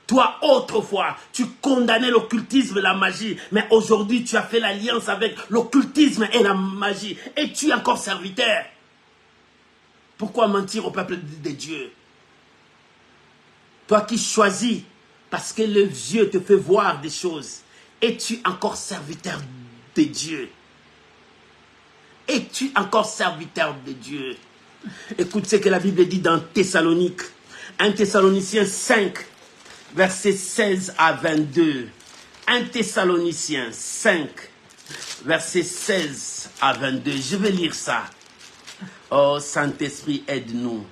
Toi, autrefois, tu condamnais l'occultisme et la magie, mais aujourd'hui, tu as fait l'alliance avec l'occultisme et la magie. Et tu es encore serviteur. Pourquoi mentir au peuple de Dieu? Toi qui choisis, parce que le Dieu te fait voir des choses, es-tu encore serviteur de Dieu? Es-tu encore serviteur de Dieu? Écoute ce que la Bible dit dans Thessalonique. 1 Thessaloniciens 5. Versets 16 à 22. 1 Thessaloniciens 5, versets 16 à 22. Je vais lire ça. Oh, Saint-Esprit, aide-nous.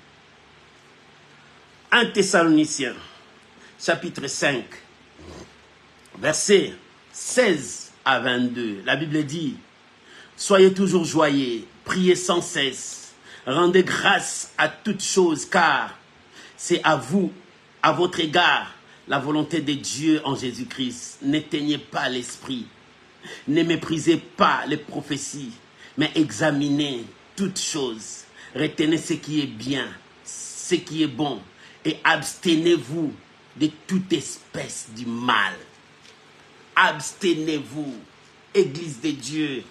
1 Thessaloniciens, chapitre 5, versets 16 à 22. La Bible dit, « Soyez toujours joyeux, priez sans cesse, rendez grâce à toutes choses, car c'est à vous, à votre égard, la volonté de Dieu en Jésus-Christ. N'éteignez pas l'esprit. Ne méprisez pas les prophéties, mais examinez toutes choses. Retenez ce qui est bien, ce qui est bon, et abstenez-vous de toute espèce du mal. » Abstenez-vous, Église de Dieu.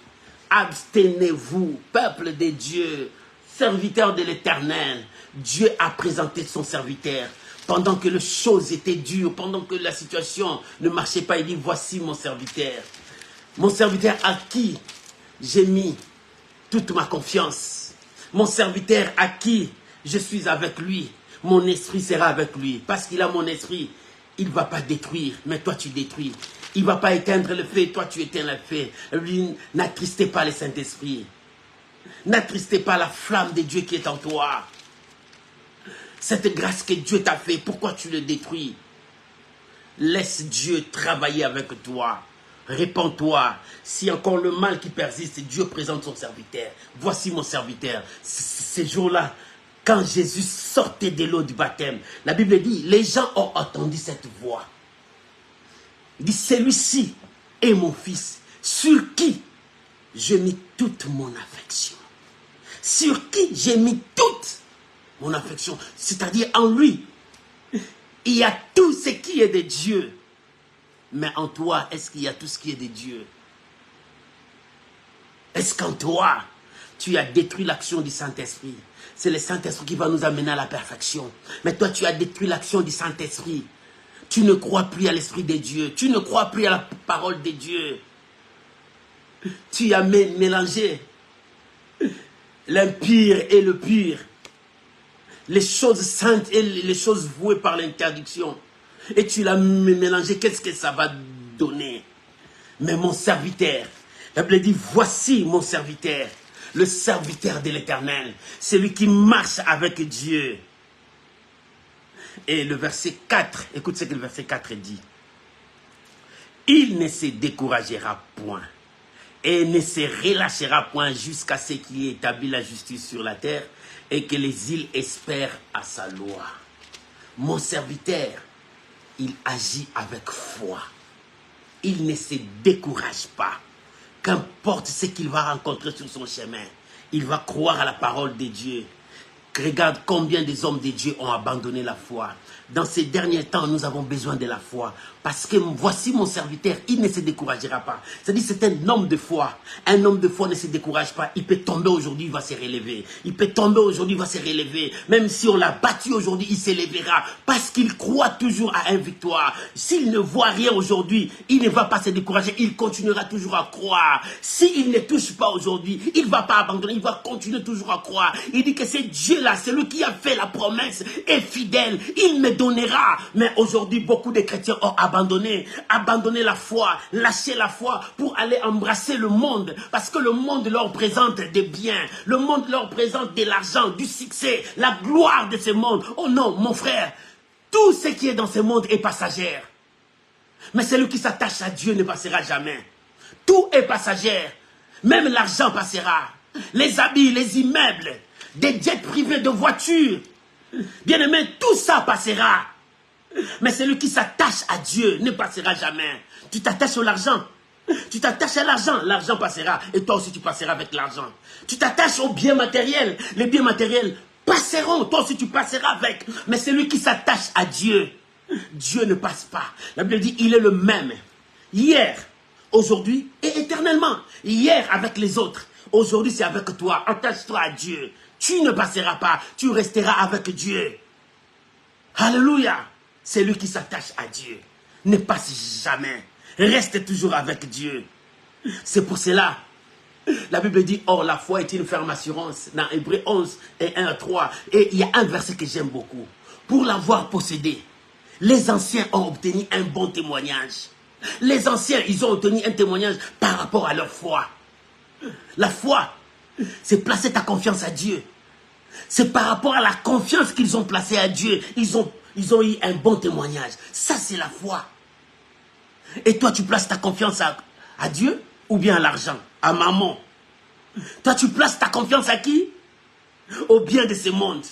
Abstenez-vous, peuple de Dieu, serviteur de l'Éternel. Dieu a présenté son serviteur. Pendant que les choses étaient dures, pendant que la situation ne marchait pas, il dit, voici mon serviteur. Mon serviteur à qui j'ai mis toute ma confiance. Mon serviteur à qui je suis avec lui. Mon esprit sera avec lui. Parce qu'il a mon esprit, il ne va pas détruire, mais toi tu détruis. Il ne va pas éteindre le feu, toi tu éteins le feu. Lui, n'attristez pas le Saint-Esprit. N'attristez pas la flamme de Dieu qui est en toi. Cette grâce que Dieu t'a fait, pourquoi tu le détruis? Laisse Dieu travailler avec toi. Répands-toi. Si encore le mal qui persiste, Dieu présente son serviteur. Voici mon serviteur. Ces jours-là, quand Jésus sortait de l'eau du baptême, la Bible dit, les gens ont entendu cette voix. Il dit, celui-ci est mon fils, sur qui j'ai mis toute mon affection. Sur qui j'ai mis toute mon affection. C'est-à-dire en lui. Il y a tout ce qui est de Dieu. Mais en toi, est-ce qu'il y a tout ce qui est de Dieu? Est-ce qu'en toi, tu as détruit l'action du Saint-Esprit? C'est le Saint-Esprit qui va nous amener à la perfection. Mais toi, tu as détruit l'action du Saint-Esprit. Tu ne crois plus à l'Esprit de Dieu. Tu ne crois plus à la parole de Dieu. Tu as mélangé l'impur et le pur. Les choses saintes et les choses vouées par l'interdiction. Et tu l'as mélangé. Qu'est-ce que ça va donner? Mais mon serviteur, la Bible dit, voici mon serviteur. Le serviteur de l'Éternel. Celui qui marche avec Dieu. Et le verset 4, écoute ce que le verset 4 dit. Il ne se découragera point et ne se relâchera point jusqu'à ce qu'il ait établi la justice sur la terre et que les îles espèrent à sa loi. Mon serviteur, il agit avec foi. Il ne se décourage pas. Qu'importe ce qu'il va rencontrer sur son chemin, il va croire à la parole de Dieu. Regarde combien des hommes de Dieu ont abandonné la foi. Dans ces derniers temps, nous avons besoin de la foi. Parce que voici mon serviteur, il ne se découragera pas. C'est-à-dire c'est un homme de foi. Un homme de foi ne se décourage pas. Il peut tomber aujourd'hui, il va se relever. Il peut tomber aujourd'hui, il va se relever. Même si on l'a battu aujourd'hui, il s'élèvera. Parce qu'il croit toujours à une victoire. S'il ne voit rien aujourd'hui, il ne va pas se décourager. Il continuera toujours à croire. S'il ne touche pas aujourd'hui, il ne va pas abandonner. Il va continuer toujours à croire. Il dit que c'est Dieu-là, c'est lui qui a fait la promesse, est fidèle. Il me donnera. Mais aujourd'hui, beaucoup de chrétiens ont abandonné la foi, lâché la foi pour aller embrasser le monde. Parce que le monde leur présente des biens. Le monde leur présente de l'argent, du succès, la gloire de ce monde. Oh non, mon frère, tout ce qui est dans ce monde est passager. Mais celui qui s'attache à Dieu ne passera jamais. Tout est passager. Même l'argent passera. Les habits, les immeubles, des jets privés, de voitures. Bien aimé, tout ça passera. Mais celui qui s'attache à Dieu ne passera jamais. Tu t'attaches à l'argent. Tu t'attaches à l'argent, l'argent passera. Et toi aussi tu passeras avec l'argent. Tu t'attaches aux biens matériels. Les biens matériels passeront. Toi aussi tu passeras avec. Mais celui qui s'attache à Dieu, Dieu ne passe pas. La Bible dit, il est le même. Hier, aujourd'hui et éternellement. Hier avec les autres. Aujourd'hui c'est avec toi. Attache-toi à Dieu. Tu ne passeras pas. Tu resteras avec Dieu. Alléluia. Celui qui s'attache à Dieu ne passe jamais. Reste toujours avec Dieu. C'est pour cela, la Bible dit, or la foi est une ferme assurance. Dans Hébreux 11 et 1 à 3. Et il y a un verset que j'aime beaucoup. Pour l'avoir possédé, les anciens ont obtenu un bon témoignage. Les anciens, ils ont obtenu un témoignage par rapport à leur foi. La foi, c'est placer ta confiance à Dieu. C'est par rapport à la confiance qu'ils ont placée à Dieu. Ils ont eu un bon témoignage. Ça, c'est la foi. Et toi, tu places ta confiance à Dieu ou bien à l'argent, à maman. Toi, tu places ta confiance à qui? Au bien de ce monde.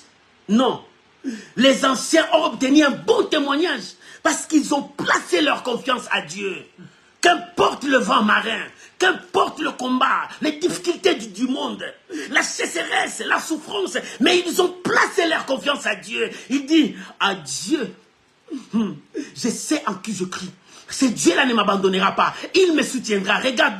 Non. Les anciens ont obtenu un bon témoignage parce qu'ils ont placé leur confiance à Dieu. Qu'importe le vent marin, qu'importe le combat, les difficultés du monde, la sécheresse, la souffrance, mais ils ont placé leur confiance à Dieu. Il dit, à Dieu, je sais en qui je crie. Ce Dieu-là ne m'abandonnera pas. Il me soutiendra. Regarde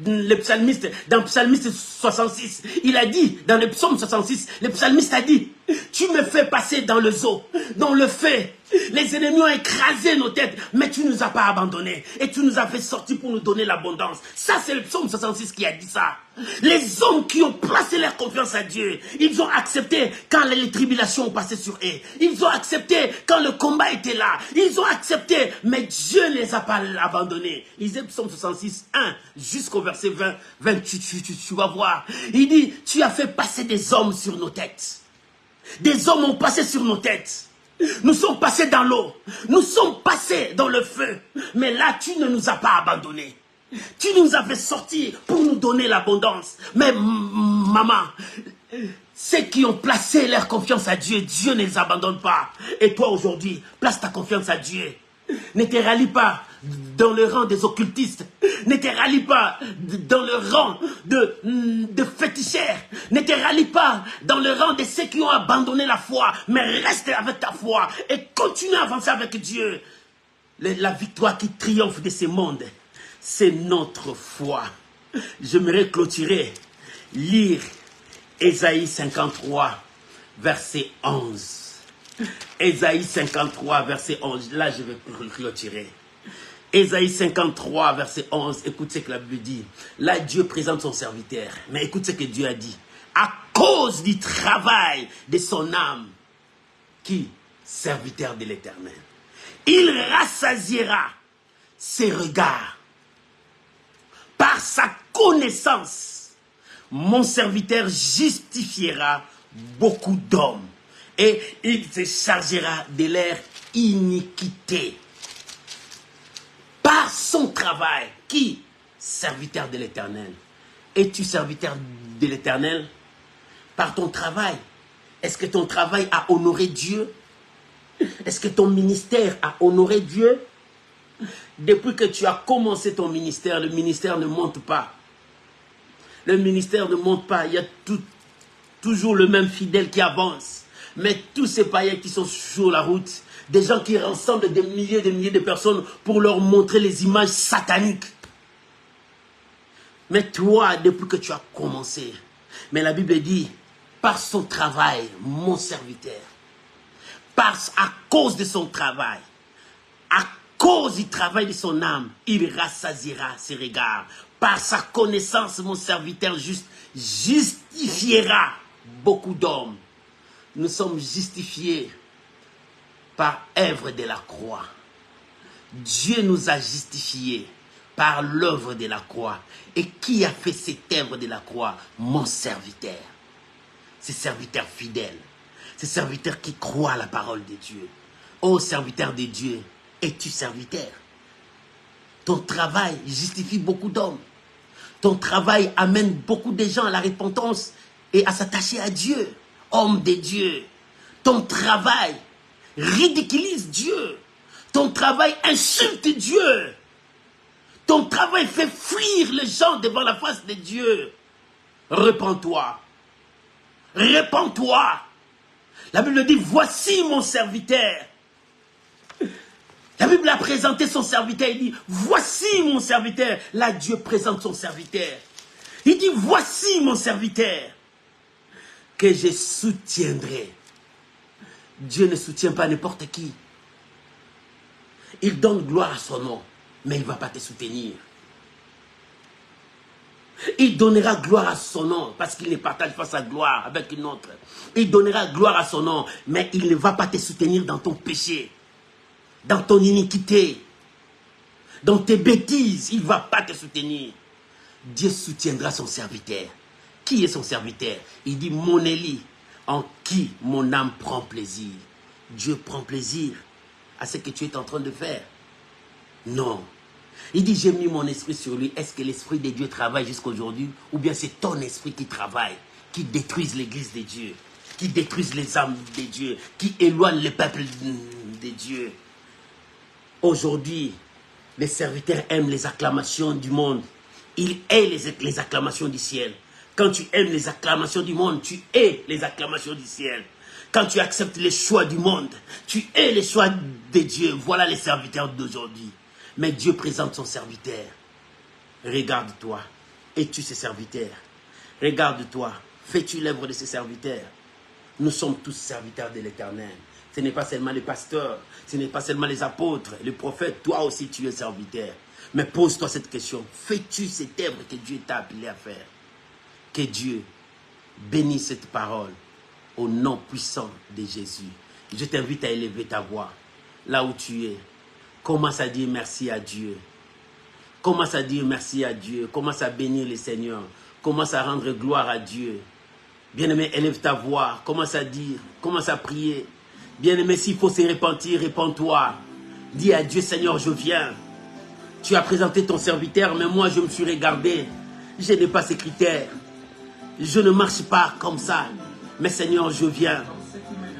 le psalmiste, dans le psalmiste 66. Il a dit, dans le psaume 66, le psalmiste a dit, tu me fais passer dans le zoo, dans le feu. Les ennemis ont écrasé nos têtes, mais tu ne nous as pas abandonnés. Et tu nous as fait sortir pour nous donner l'abondance. Ça, c'est le psaume 66 qui a dit ça. Les hommes qui ont placé leur confiance à Dieu, ils ont accepté quand les tribulations ont passé sur eux. Ils ont accepté quand le combat était là. Ils ont accepté, mais Dieu ne les a pas abandonnés. Isaïe psaume 66, 1 jusqu'au verset 20 tu vas voir. Il dit, tu as fait passer des hommes sur nos têtes. Des hommes ont passé sur nos têtes. Nous sommes passés dans l'eau. Nous sommes passés dans le feu. Mais là, tu ne nous as pas abandonnés. Tu nous as fait sortir pour nous donner l'abondance. Mais maman, ceux qui ont placé leur confiance à Dieu, Dieu ne les abandonne pas. Et toi aujourd'hui, place ta confiance à Dieu. Ne te rallie pas dans le rang des occultistes. Ne te rallie pas dans le rang de féticheurs. Ne te rallie pas dans le rang de ceux qui ont abandonné la foi. Mais reste avec ta foi et continue à avancer avec Dieu. La victoire qui triomphe de ce monde, c'est notre foi. J'aimerais clôturer, lire Ésaïe 53, verset 11. Ésaïe 53, verset 11. Là, je vais clôturer. Ésaïe 53, verset 11. Écoute ce que la Bible dit. Là, Dieu présente son serviteur. Mais écoute ce que Dieu a dit. À cause du travail de son âme, qui, serviteur de l'Éternel, il rassasiera ses regards. Par sa connaissance, mon serviteur justifiera beaucoup d'hommes et il se chargera de leur iniquité. Par son travail, qui, serviteur de l'Éternel, es-tu serviteur de l'Éternel? Par ton travail, est-ce que ton travail a honoré Dieu? Est-ce que ton ministère a honoré Dieu? Depuis que tu as commencé ton ministère, le ministère ne monte pas. Le ministère ne monte pas. Il y a toujours le même fidèle qui avance. Mais tous ces païens qui sont sur la route, des gens qui rassemblent des milliers de personnes pour leur montrer les images sataniques. Mais toi, depuis que tu as commencé, mais la Bible dit, par son travail, mon serviteur, à cause de son travail, à cause du travail de son âme, il rassasiera ses regards. Par sa connaissance, mon serviteur justifiera beaucoup d'hommes. Nous sommes justifiés par œuvre de la croix. Dieu nous a justifiés par l'œuvre de la croix. Et qui a fait cette œuvre de la croix? Mon serviteur. Ce serviteur fidèle. Ce serviteur qui croit à la parole de Dieu. Ô serviteur de Dieu, es-tu serviteur? Ton travail justifie beaucoup d'hommes. Ton travail amène beaucoup de gens à la repentance et à s'attacher à Dieu. Homme de Dieu. Ton travail ridiculise Dieu. Ton travail insulte Dieu. Ton travail fait fuir les gens devant la face de Dieu. Repends-toi. Repends-toi. La Bible dit, voici mon serviteur. La Bible a présenté son serviteur. Il dit, voici mon serviteur. Là, Dieu présente son serviteur. Il dit, voici mon serviteur que je soutiendrai. Dieu ne soutient pas n'importe qui. Il donne gloire à son nom, mais il ne va pas te soutenir. Il donnera gloire à son nom parce qu'il ne partage pas sa gloire avec une autre. Il donnera gloire à son nom, mais il ne va pas te soutenir dans ton péché, dans ton iniquité, dans tes bêtises. Il ne va pas te soutenir. Dieu soutiendra son serviteur. Qui est son serviteur? Il dit, mon Élie, en qui mon âme prend plaisir. Dieu prend plaisir à ce que tu es en train de faire. Non. Il dit, j'ai mis mon esprit sur lui. Est-ce que l'esprit de Dieu travaille jusqu'à aujourd'hui? Ou bien c'est ton esprit qui travaille, qui détruise l'église de Dieu, qui détruise les âmes de Dieu, qui éloigne le peuple de Dieu? Aujourd'hui, les serviteurs aiment les acclamations du monde. Ils aiment les acclamations du ciel. Quand tu aimes les acclamations du monde, tu hais les acclamations du ciel. Quand tu acceptes les choix du monde, tu hais les choix de Dieu. Voilà les serviteurs d'aujourd'hui. Mais Dieu présente son serviteur. Regarde-toi. Es-tu ce serviteur? Regarde-toi. Fais-tu l'œuvre de ce serviteur? Nous sommes tous serviteurs de l'Éternel. Ce n'est pas seulement les pasteurs, ce n'est pas seulement les apôtres, les prophètes. Toi aussi, tu es serviteur. Mais pose-toi cette question. Fais-tu cette œuvre que Dieu t'a appelé à faire? Que Dieu bénisse cette parole au nom puissant de Jésus. Je t'invite à élever ta voix là où tu es. Commence à dire merci à Dieu. Commence à dire merci à Dieu. Commence à bénir le Seigneur. Commence à rendre gloire à Dieu. Bien-aimé, élève ta voix. Commence à dire. Commence à prier. Bien-aimé, s'il faut se repentir, répands-toi. Dis à Dieu, Seigneur, je viens. Tu as présenté ton serviteur, mais moi, je me suis regardé. Je n'ai pas ces critères. Je ne marche pas comme ça. Mais Seigneur, je viens.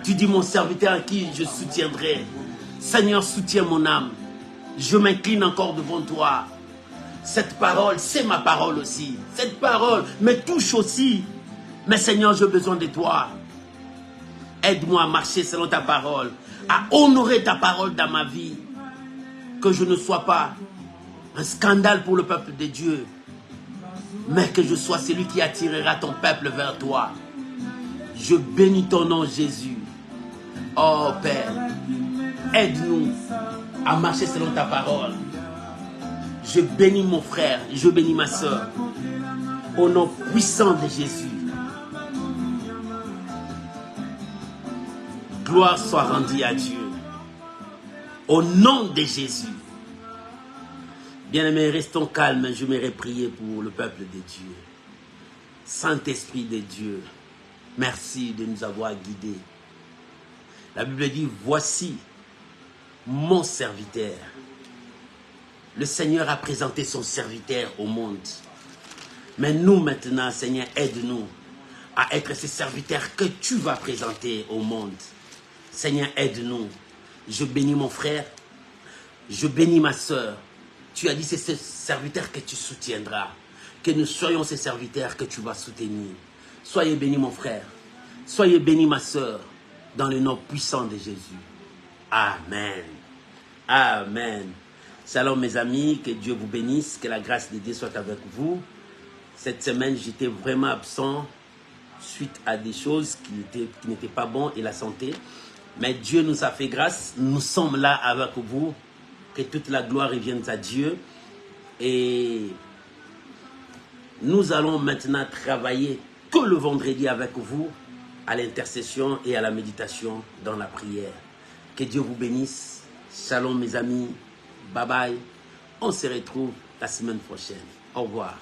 Tu dis mon serviteur à qui je soutiendrai. Seigneur, soutiens mon âme. Je m'incline encore devant toi. Cette parole, c'est ma parole aussi. Cette parole me touche aussi. Mais Seigneur, j'ai besoin de toi. Aide-moi à marcher selon ta parole, à honorer ta parole dans ma vie. Que je ne sois pas un scandale pour le peuple de Dieu, mais que je sois celui qui attirera ton peuple vers toi. Je bénis ton nom, Jésus. Oh Père, aide-nous à marcher selon ta parole. Je bénis mon frère, je bénis ma soeur. Au nom puissant de Jésus. Gloire soit rendue à Dieu. Au nom de Jésus. Bien-aimés, restons calmes. Je m'aimerais prier pour le peuple de Dieu. Saint-Esprit de Dieu, merci de nous avoir guidés. La Bible dit, voici mon serviteur. Le Seigneur a présenté son serviteur au monde. Mais nous maintenant, Seigneur, aide-nous à être ces serviteurs que tu vas présenter au monde. Seigneur, aide-nous. Je bénis mon frère. Je bénis ma soeur. Tu as dit, c'est ce serviteur que tu soutiendras. Que nous soyons ces serviteurs que tu vas soutenir. Soyez bénis mon frère. Soyez bénis ma soeur. Dans le nom puissant de Jésus. Amen. Amen. Shalom mes amis. Que Dieu vous bénisse. Que la grâce de Dieu soit avec vous. Cette semaine, j'étais vraiment absent suite à des choses qui n'étaient pas bonnes et la santé. Mais Dieu nous a fait grâce. Nous sommes là avec vous. Que toute la gloire revienne à Dieu. Et nous allons maintenant travailler que le vendredi avec vous à l'intercession et à la méditation dans la prière. Que Dieu vous bénisse. Shalom mes amis. Bye bye. On se retrouve la semaine prochaine. Au revoir.